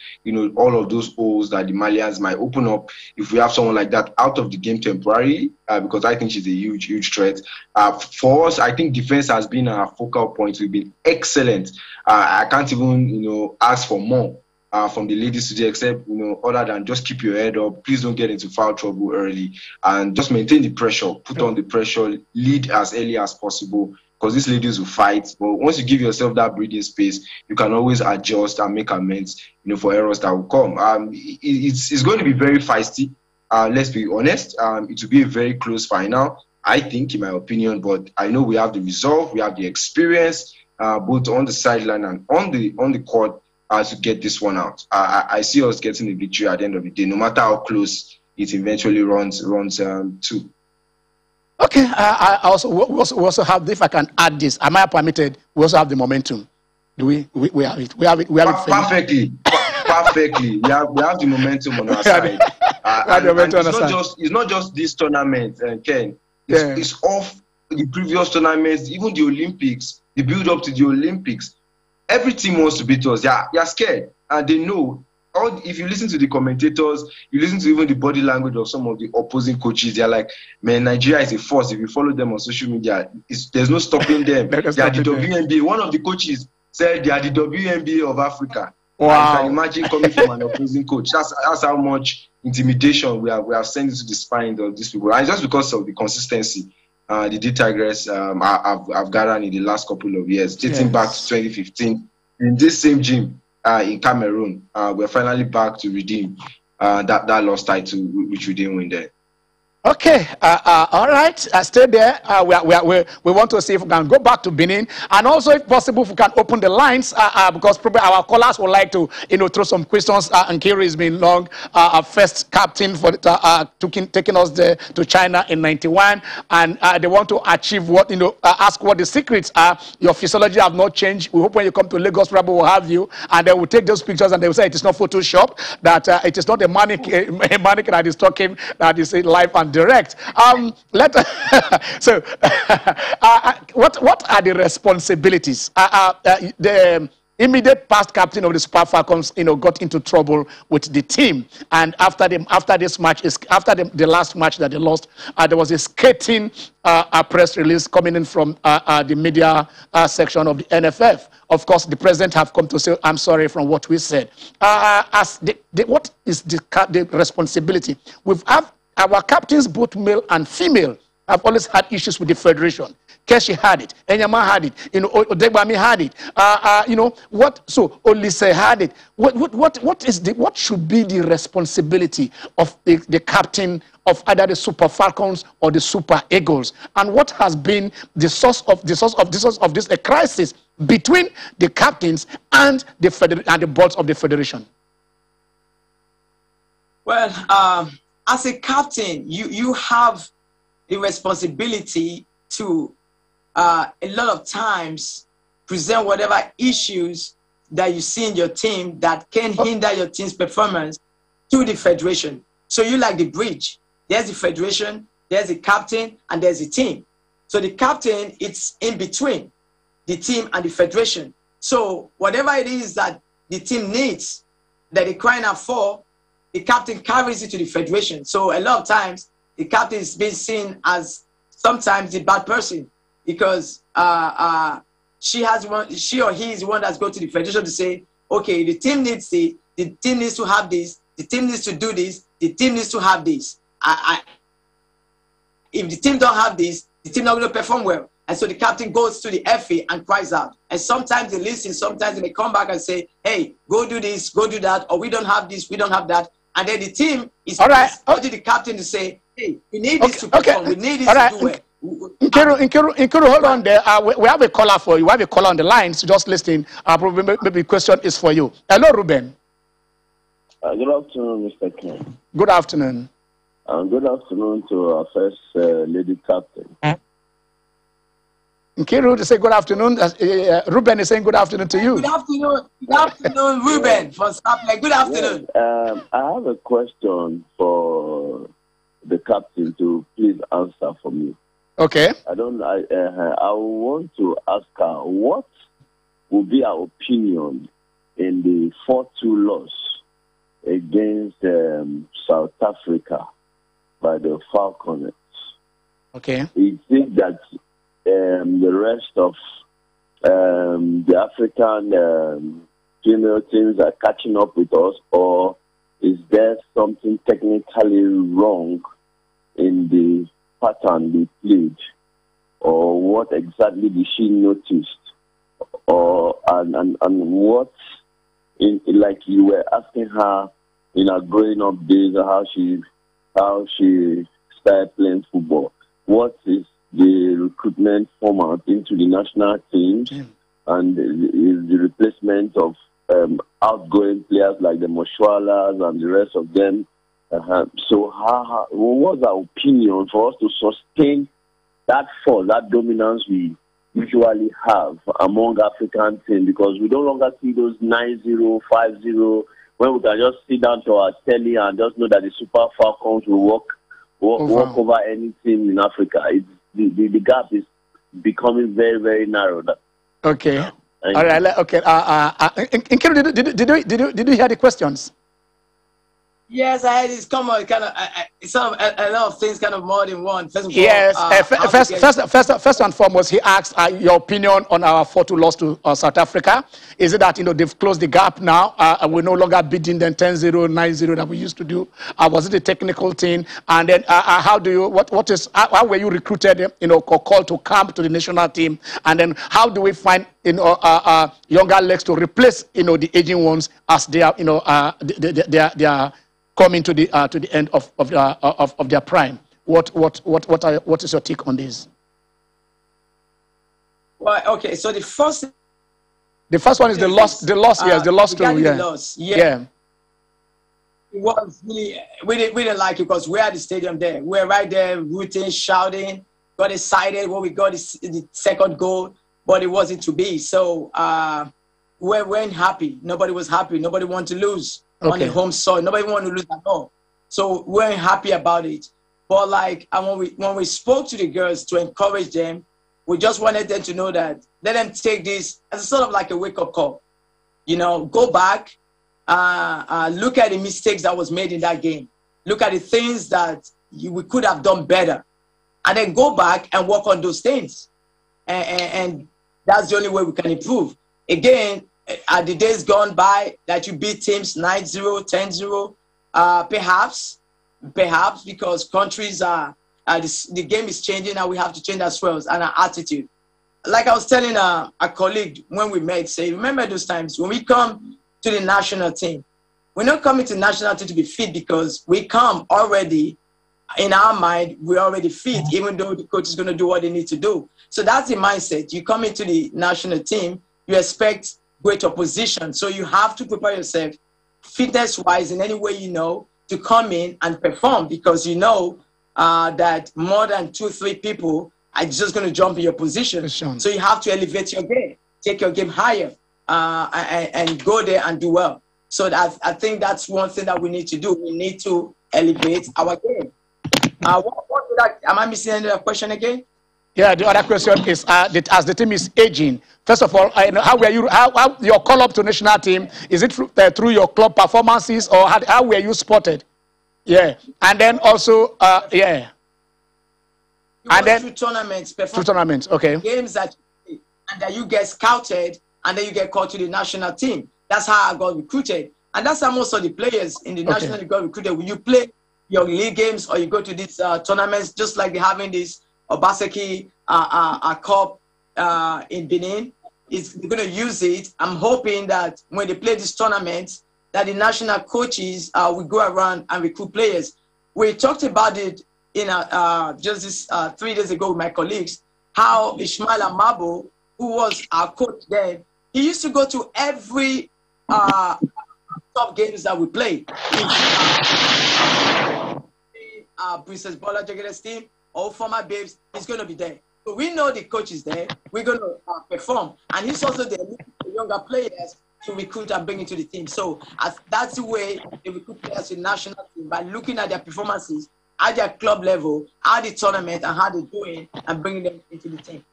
all of those holes that the Malians might open up if we have someone like that out of the game temporarily, because I think she's a huge, huge threat. For us, I think defense has been our focal point. We've been excellent. I can't even, ask for more from the ladies today, except, other than just keep your head up. Please don't get into foul trouble early and just maintain the pressure, put on the pressure, lead as early as possible. Because these ladies will fight, but once you give yourself that breathing space, you can always adjust and make amends, for errors that will come. It's going to be very feisty. Let's be honest. It will be a very close final, I think, in my opinion. But I know we have the resolve, we have the experience, both on the sideline and on the court, to get this one out. I see us getting a victory at the end of the day, no matter how close it eventually runs to. Okay, I also we also have, if I can add this, am I permitted? We also have the momentum. Do we have it? We have it. We have it Perfectly. Perfectly. We have the momentum on our side. And it's not just this tournament, Ken. It's off the previous tournaments, even the Olympics, the build up to the Olympics. Every team wants to beat us. They're scared, and they know. If you listen to the commentators, you listen to even the body language of some of the opposing coaches, they're like, man, Nigeria is a force. If you follow them on social media, there's no stopping them. They are the WNBA. One of the coaches said they are the WNBA of Africa. Wow. And you can imagine coming from an opposing coach. That's how much intimidation we have sent into the spine of these people. And just because of the consistency the D Tigers have gathered in the last couple of years, dating back to 2015, in this same gym in Cameroon, we're finally back to redeem that lost title, which we didn't win there. Okay, all right, stay there. We want to see if we can go back to Benin, and also, if possible, if we can open the lines, because probably our callers would like to, throw some questions. And Kiri has been long, our first captain for taking us there to China in '91, and they want to achieve what, ask what the secrets are. Your physiology have not changed. We hope when you come to Lagos, probably we'll have you, and they will take those pictures and they will say it is not Photoshop, that it is not a mannequin that is talking, that is live and direct. So, what are the responsibilities? The immediate past captain of the Super Falcons, got into trouble with the team, and after this match, after the last match that they lost, there was a scathing press release coming in from the media section of the NFF. Of course, the president have come to say, "I'm sorry from what we said." What is the responsibility? Our captains, both male and female, have always had issues with the federation. Keshi had it, Enyama had it, Odegbami had it. So Olise had it. What should be the responsibility of the captain of either the Super Falcons or the Super Eagles? And what has been the source of this crisis between the captains and the boards of the federation? Well, as a captain, you have the responsibility to a lot of times present whatever issues that you see in your team that can hinder your team's performance to the federation. So you like the bridge. There's the federation, there's the captain, and there's the team. So the captain, it's in between the team and the federation. So whatever it is that the team needs, that they're crying out for, the captain carries it to the federation. So a lot of times, the captain is being seen as sometimes the bad person, because she or he is the one that's going to the federation to say, okay, the team needs it, the team needs to have this, the team needs to do this, the team needs to have this. If the team don't have this, the team not going to perform well. And so the captain goes to the FA and cries out. And sometimes they listen, sometimes they may come back and say, hey, go do this, go do that, or we don't have this, we don't have that. And then the team is urging the captain to say, hey, we need this to perform, we need this to do well. Nkiru, hold on there. We have a caller for you. We have a caller on the line, so just listening. Probably maybe the question is for you. Hello, Ruben. Good afternoon, Mr. Ken. Good afternoon. Good afternoon to our first lady captain. Nkiru to say good afternoon. Ruben is saying good afternoon to you. Good afternoon, Ruben from Scotland. Good afternoon. Yes, I have a question for the captain to please answer for me. Okay. I want to ask her what will be our opinion in the 4-2 loss against South Africa by the Falcons. Okay. We think that the rest of the African female teams are catching up with us, or is there something technically wrong in the pattern we played, or what exactly did she notice, or and what like you were asking her in her growing up days how she started playing football. What is the recruitment format into the national teams, and is the replacement of outgoing players like the Moshwalas and the rest of them. So what was our opinion for us to sustain that force, that dominance we usually have among African teams? Because we no longer see those 9-0, 5-0, when we can just sit down to our telly and just know that the Super Falcons will walk over any team in Africa. The gap is becoming very, very narrow. Okay. All right. Okay. Nkiru, did you hear the questions? Yes, I had this come on, kind of, a lot of things, kind of more than one. First of all, yes. First and foremost, he asked your opinion on our 4-2 loss to South Africa. Is it that they've closed the gap now? We're no longer beating them 10-0, 9-0 that we used to do. Was it a technical thing? And then how were you recruited? Called to camp to the national team? And then how do we find younger legs to replace the aging ones as they are they are coming to the end of their prime? What is your take on this? Well, okay. So the first one is the loss. Yes, the loss to the loss. Yeah. It was really, we didn't like it because we're at the stadium there. We're right there rooting, shouting, got excited when we got the second goal, but it wasn't to be. So we weren't happy. Nobody was happy. Nobody wanted to lose on the home soil. Nobody wanted to lose at all. So we weren't happy about it. But when we spoke to the girls to encourage them, we just wanted them to know that let them take this as a sort of like a wake-up call. Go back, look at the mistakes that was made in that game. Look at the things that we could have done better. And then go back and work on those things. And that's the only way we can improve. Again, the days gone by that you beat teams 9-0, 10-0, perhaps because countries are, the game is changing and we have to change ourselves and our attitude. Like I was telling a colleague when we met, say, remember those times when we come to the national team, we're not coming to the national team to be fit because we come already, in our mind, we're already fit, even though the coach is going to do what they need to do. So that's the mindset. You come into the national team, you expect great opposition. So you have to prepare yourself fitness-wise in any way to come in and perform because that more than 2-3 people are just going to jump in your position. So you have to elevate your game, take your game higher, and go there and do well. So I think that's one thing that we need to do. We need to elevate our game. Am I missing another question again? Yeah, the other question is, as the team is aging, first of all, how your call-up to national team, is it through your club performances or how were you spotted? Yeah, and then also, yeah. And then through tournaments, okay. Games that you play, and then you get scouted, and then you get called to the national team. That's how I got recruited, and that's how most of the players in the national team got recruited. When you play your league games or you go to these tournaments, just like they're having this Obaseki Cup in Benin, they're going to use it. I'm hoping that when they play these tournaments, that the national coaches will go around and recruit players. We talked about it in just this 3 days ago with my colleagues, how Ishmael Amabo, who was our coach then, he used to go to every top games that we played. Princess Bola Jageda's team, or former babes, he's going to be there. So we know the coach is there. We're going to perform. And he's also there looking for younger players to recruit and bring into the team. So that's the way they recruit players in the national team, by looking at their performances at their club level, at the tournament, and how they're doing, and bringing them into the team.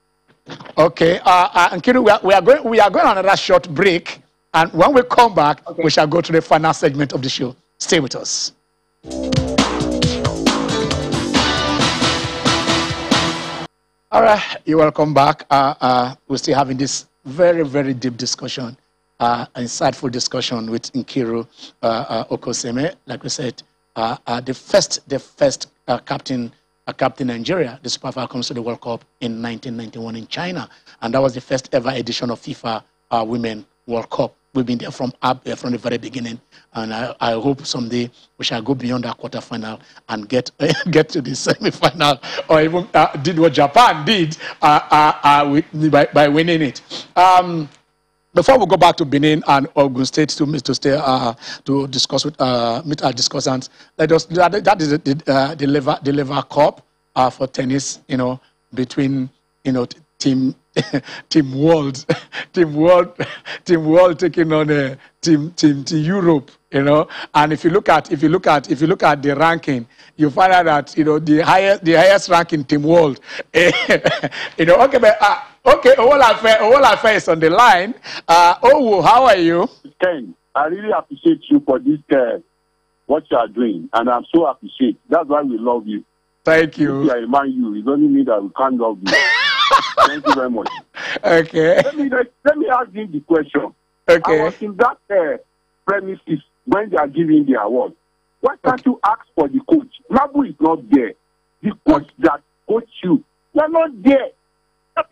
Okay. Nkiru, we are going on another short break. And when we come back, we shall go to the final segment of the show. Stay with us. All right, you're welcome back. We're still having this very, very deep discussion, insightful discussion with Nkiru Okoseme. Like we said, the first captain Nigeria, the Super Falcons to the World Cup in 1991 in China, and that was the first ever edition of FIFA Women World Cup. We've been there from the very beginning, and I hope someday we shall go beyond that quarterfinal and get to the semi-final, or even did what Japan did by winning it. Before we go back to Benin and Ogun State to stay to discuss with meet our discussants, let us that is the Lever Cup for tennis. You know, between team team world team world taking on team Europe. You know, and if you look at the ranking, you find out that the highest ranking team world. Okay, but okay, Owolafe is on the line. Owo, how are you? Ken, I really appreciate you for this what you are doing, and I'm so appreciate. That's why we love you. Thank you. If you are a man, it's only me that we can't love you. Thank you very much. Okay. Let me ask you the question. Okay. I was in that premises when they are giving the award. Why can't you ask for the coach? Nabu is not there. The coach that coach you, they're not there. That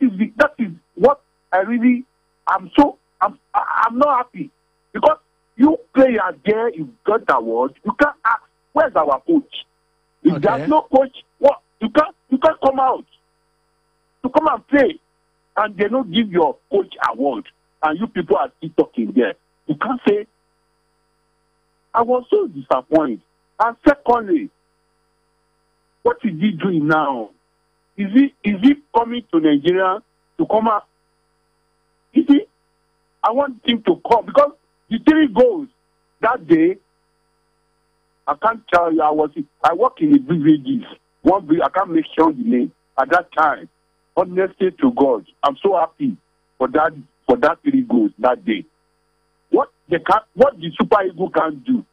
is what I'm not happy, because you players there, you got the award. You can't ask, where's our coach? If there's no coach, what you can't come out to come and play, and they don't give your coach award, and you people are still talking there. You can't say. I was so disappointed. And secondly, what is he doing now? Is he coming to Nigeria to come out? You see, I want him to come, because the 3 goals that day, I can't tell you. I work in the beverages. I can't make sure the name at that time. Honestly to God, I'm so happy for that 3 goals that day. What the Super Eagles can't do,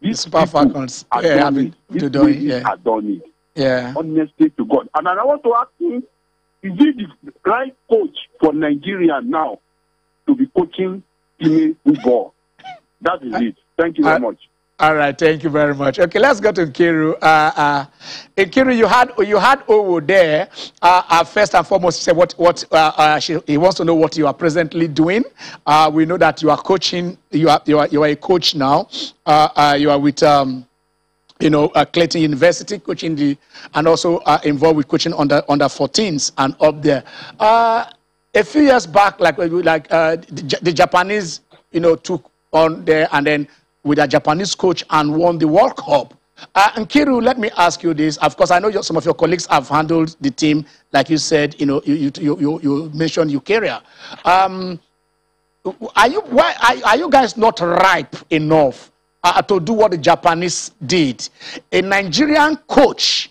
these Super Falcons are done it. Yeah. Honestly to God. And I want to ask him, is he the right coach for Nigeria now to be coaching female football? That is it. Thank you very much. All right, thank you very much. Okay, let's go to Nkiru. Nkiru, you had Owo there. First and foremost, say he wants to know what you are presently doing. We know that you are coaching. You are a coach now. You are with Clayton University, coaching and also involved with coaching under 14s and up there. A few years back, the Japanese, took on there and then with a Japanese coach and won the World Cup. Nkiru, let me ask you this. Of course, I know some of your colleagues have handled the team, like you said. You mentioned Eukarya. Are you guys not ripe enough to do what the Japanese did? A Nigerian coach,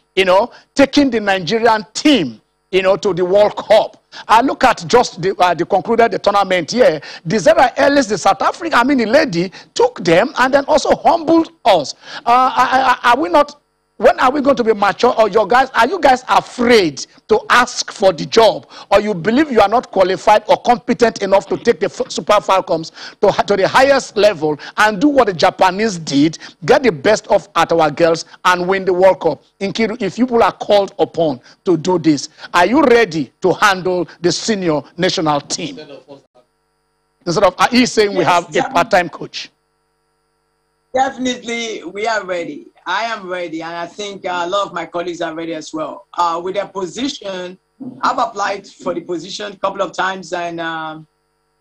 taking the Nigerian team, to the World Cup. I look at just the concluded the tournament here. Desiree Ellis, the South African, the lady, took them and then also humbled us. Are we not? When are we going to be mature? Or are you guys afraid to ask for the job? Or you believe you are not qualified or competent enough to take the Super Falcons to the highest level and do what the Japanese did, get the best of at our girls and win the World Cup? Nkiru, if people are called upon to do this, are you ready to handle the senior national team? Instead of he's saying we have a part-time coach. Definitely, we are ready. I am ready, and I think a lot of my colleagues are ready as well. With their position, I've applied for the position a couple of times and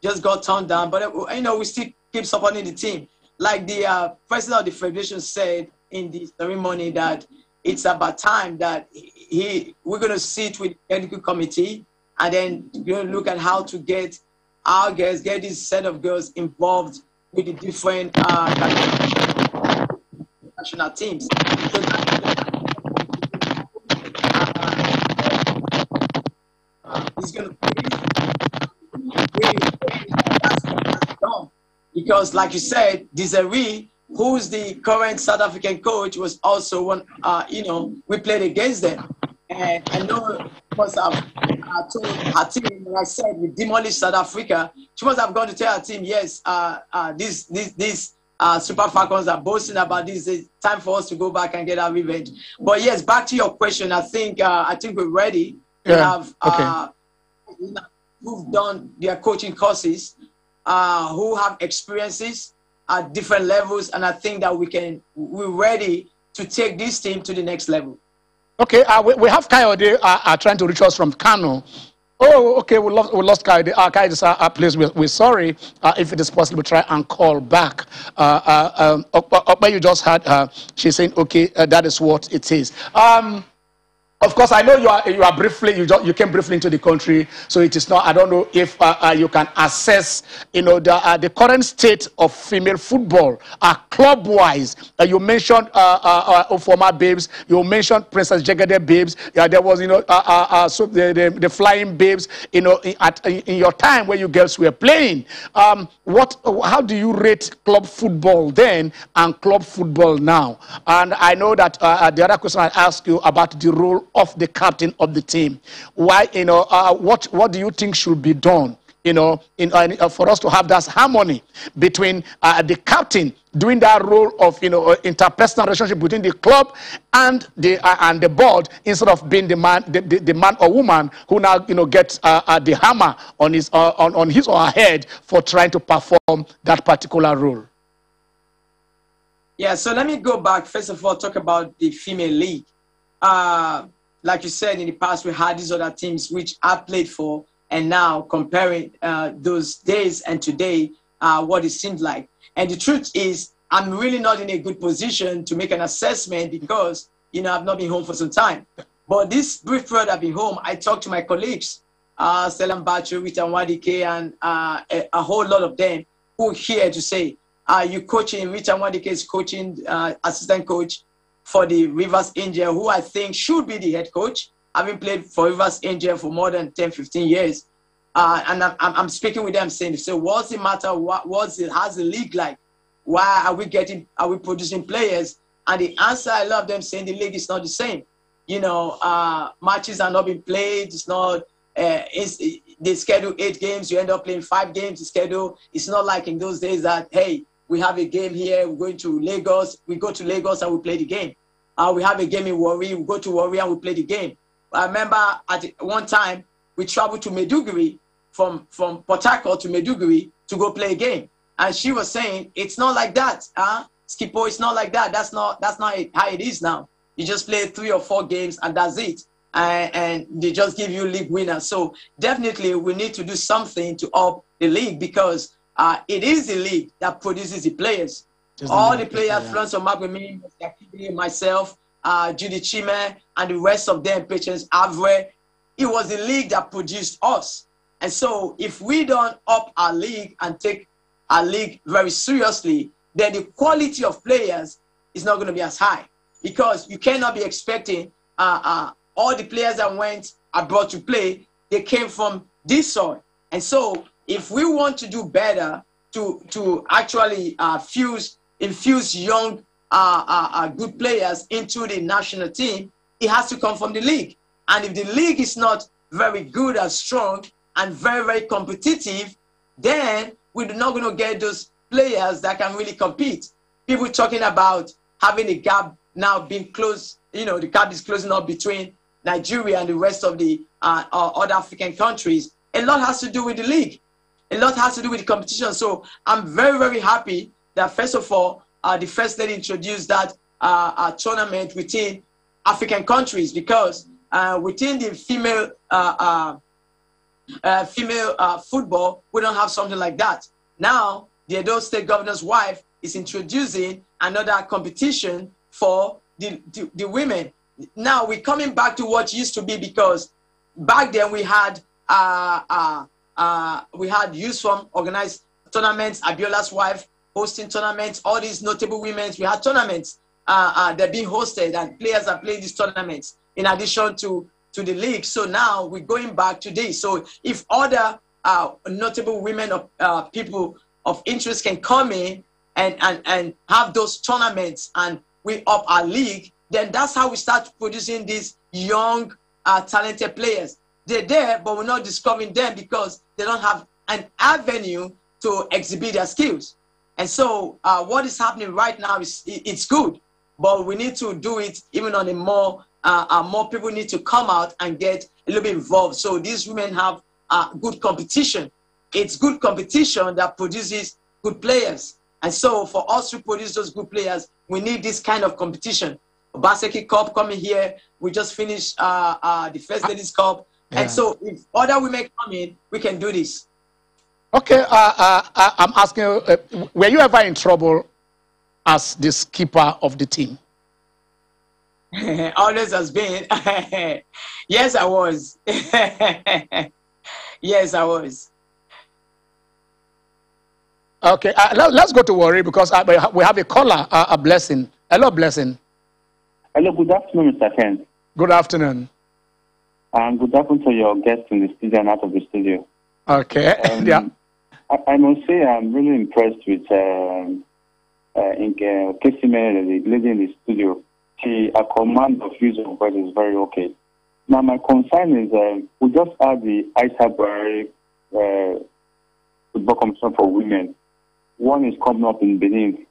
just got turned down. But we still keep supporting the team. Like the president of the federation said in the ceremony, that it's about time that we're going to sit with the technical committee and then look at how to get our girls, get this set of girls involved with the different national teams. He's going to because, like you said, Desiree, who's the current South African coach, was also one. We played against them, and I know must have told her team. Like I said, we demolished South Africa. She must have gone to tell her team, yes, these Super Falcons are boasting about this. It's time for us to go back and get our revenge. But yes, back to your question. I think we're ready. Yeah. We have who've done their coaching courses, who have experiences at different levels, and I think that we're ready to take this team to the next level. Okay, we have Kayode trying to reach us from Kano. Oh, okay. We lost Kai. Kai is please. We're sorry. If it is possible, try and call back. But you just had. She's saying, okay, that is what it is. Of course, I know you are briefly, you came briefly into the country, so it is not, I don't know if you can assess, the current state of female football, club-wise. You mentioned former babes, you mentioned Princess Jegede babes, there was, so the flying babes, in your time when you girls were playing. How do you rate club football then and club football now? And I know that the other question I asked you about the role of the captain of the team. Why, what do you think should be done, for us to have that harmony between the captain doing that role of, interpersonal relationship between the club and the board, instead of being the man or woman who now, gets the hammer on his or her head for trying to perform that particular role? Yeah, so let me go back. First of all, talk about the female league. Like you said, in the past, we had these other teams which I played for, and now comparing those days and today, what it seemed like. And the truth is, I'm really not in a good position to make an assessment because, I've not been home for some time. But this brief period I've been home, I talked to my colleagues, Selam Bacho, Rita Wadike, and a whole lot of them who are here to say, you coaching, Rita Wadike is coaching, assistant coach for the Rivers Angel, who I think should be the head coach. I've been played for Rivers Angel for more than 10, 15 years. And I'm speaking with them saying, so what's the matter? How's the league like? Why are we producing players? And the answer, I love them saying the league is not the same. Matches are not being played. It's not, they schedule 8 games. You end up playing 5 games. The schedule, it's not like in those days that, hey, we have a game here, we're going to Lagos, we go to Lagos and we play the game. We have a game in Warri, we go to Warri and we play the game. I remember at one time, we traveled to Maiduguri, from Port Harcourt to Maiduguri to go play a game. And she was saying, it's not like that, Skippo, it's not like that. That's not how it is now. You just play 3 or 4 games and that's it. And they just give you league winners. So definitely we need to do something to up the league, because it is the league that produces the players. All the players, Florence Omagwemi, myself, Judy Chime, and the rest of them, Patience Avre, it was the league that produced us. And so if we don't up our league and take our league very seriously, then the quality of players is not going to be as high, because you cannot be expecting all the players that went abroad to play, they came from this soil. And so if we want to do better to actually infuse young, good players into the national team, it has to come from the league. And if the league is not very good and strong and very, very competitive, then we're not going to get those players that can really compete. People talking about having a gap now being closed, the gap is closing up between Nigeria and the rest of the other African countries. A lot has to do with the league. A lot has to do with the competition. So I'm very, very happy that, first of all, the First Lady introduced that tournament within African countries, because within the female football, we don't have something like that. Now, the Edo State Governor's wife is introducing another competition for the women. Now, we're coming back to what used to be, because back then we had youth from organized tournaments, Abiola's wife hosting tournaments, all these notable women, we had tournaments they're being hosted, and players are playing these tournaments in addition to the league. So now we're going back to this. So if other notable women of people of interest can come in and have those tournaments, and we up our league, then that's how we start producing these young, talented players. They're there, but we're not discovering them because they don't have an avenue to exhibit their skills. And so what is happening right now is it's good, but we need to do it even on a more people need to come out and get a little bit involved. So these women have good competition. It's good competition that produces good players. And so for us to produce those good players, we need this kind of competition. Baseki Cup coming here. We just finished the First Ladies Cup. And so if other women come in, we can do this. Okay, I'm asking you, were you ever in trouble as the skipper of the team? Always has been. Yes, I was. Yes, I was. Okay, let's go to Warri because we have a caller, a Blessing. Hello, Blessing. Hello, good afternoon, Mr. Ken. Good afternoon. And good afternoon to your guests in the studio and out of the studio. Okay, yeah. I must say I'm really impressed with Kesime, the lady in the studio. Her command of use of voice is very okay. Now, my concern is we just had the Aisha football competition for women. One is coming up in Benin.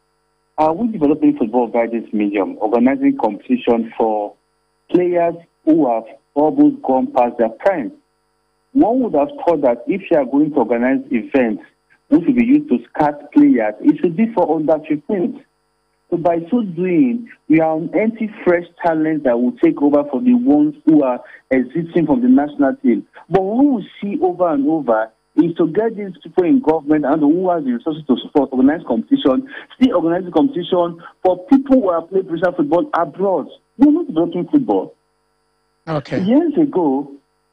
Are we developing football by this medium, organizing competition for players who have almost gone past their prime? One would have thought that if you are going to organize events which will be used to scout players, it should be for under 15. So by so doing, we are on empty fresh talent that will take over for the ones who are existing from the national team. But what we see over and over is to get these people in government and who has the resources to support organize competition, still organize the competition for people who are playing professional football abroad. We're not developing football. Okay. Years ago,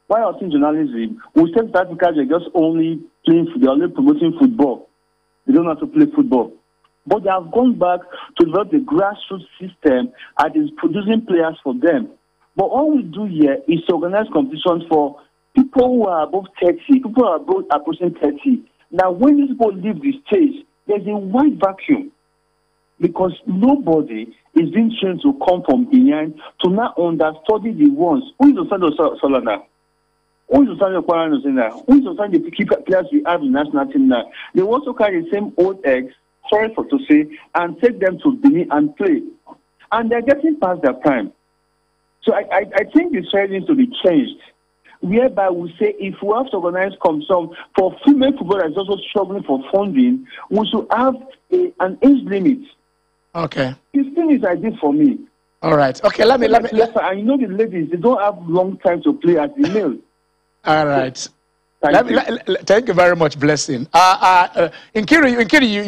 while I was in journalism, we said that because they're just only playing, they're only promoting football. They don't know how to play football. But they have gone back to develop the grassroots system and is producing players for them. But all we do here is to organize competitions for people who are above 30, people who are above approaching 30. Now, when these people leave the stage, there's a wide vacuum because nobody is being trained to come from behind to now understudy the ones. Who is Osando Solana? Who is Osando Kwaranos now? Who is Osando the key players we have in the national team now? They also carry the same old eggs, sorry for to say, and take them to Benin and play. And they're getting past their prime. So I think the strategy needs to be changed, whereby we say if we have to organize competition for female football that is also struggling for funding, we should have an age limit. Okay. 15 is ideal for me. All right. Okay, let me. I know the ladies, they don't have long time to play as the male. All right. So, thank you very much, Blessing. Nkiri,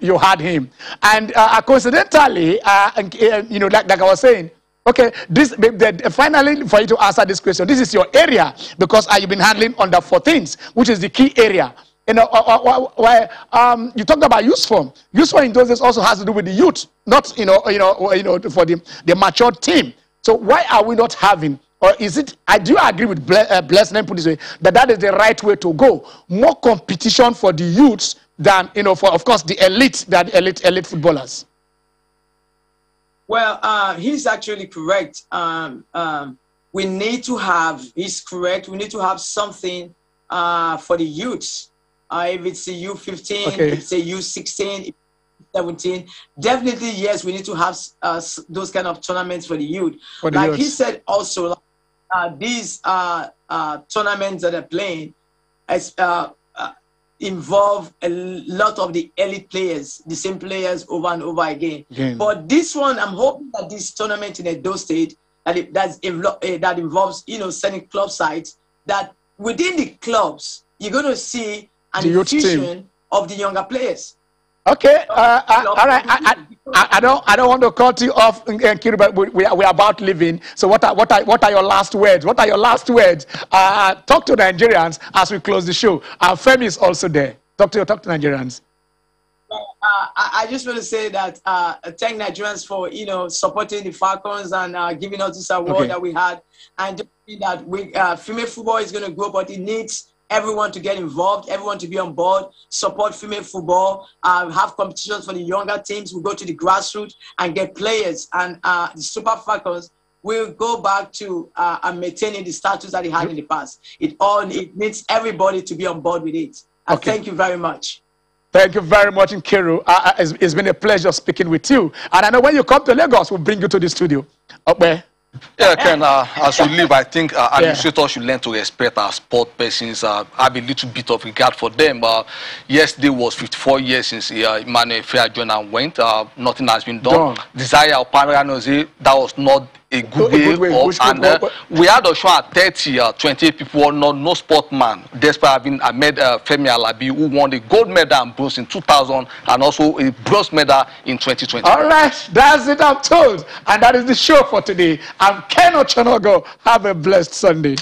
you had him, and coincidentally, like I was saying, okay, finally for you to answer this question, this is your area because you've been handling under 14s, which is the key area. You talked about youth form. Youth form in those days also has to do with the youth, not for the mature team. So why are we not having? Or is it? I do agree with Blessing and put this way that is the right way to go. More competition for the youths than for of course the elite, elite footballers. Well, he's actually correct. We need to have. He's correct. We need to have something for the youths. If it's a U15, okay. If it's a U16. 17, definitely yes, we need to have those kind of tournaments for the youth. Like he said also, these tournaments that are playing involve a lot of the elite players, the same players over and over again. But this one, I'm hoping that this tournament in Edo State that involves certain club sites, that within the clubs you're going to see an infusion of the younger players. Okay, all right. I don't want to cut you off, Nkiri, but we're about leaving. So what are your last words? What are your last words? Talk to Nigerians as we close the show. Femi is also there. Talk to Nigerians. I just want to say that thank Nigerians for supporting the Falcons and giving us this award that we had, and that female football is going to grow, but it needs everyone to get involved, everyone to be on board, support female football, have competitions for the younger teams. We'll go to the grassroots and get players. And the Super Falcons will go back to maintaining the status that it had in the past. It needs everybody to be on board with it. Thank you very much. Thank you very much, Nkiru. It's been a pleasure speaking with you. And I know when you come to Lagos, we'll bring you to the studio. Up there. Yeah, Ken, as we leave, I think administrators should learn to respect our sport persons, have a little bit of regard for them. Yesterday was 54 years since Emmanuel Fair joined and went. Nothing has been done. Desire Opamera, that was not a good way. We had a show at 30, 28 people, no sportman, despite having Ahmed Femi Alabi, who won the gold medal and bronze in 2000 and also a bronze medal in 2020. All right, that's it, I'm told. And that is the show for today. I'm Ken Ochonogo. Have a blessed Sunday.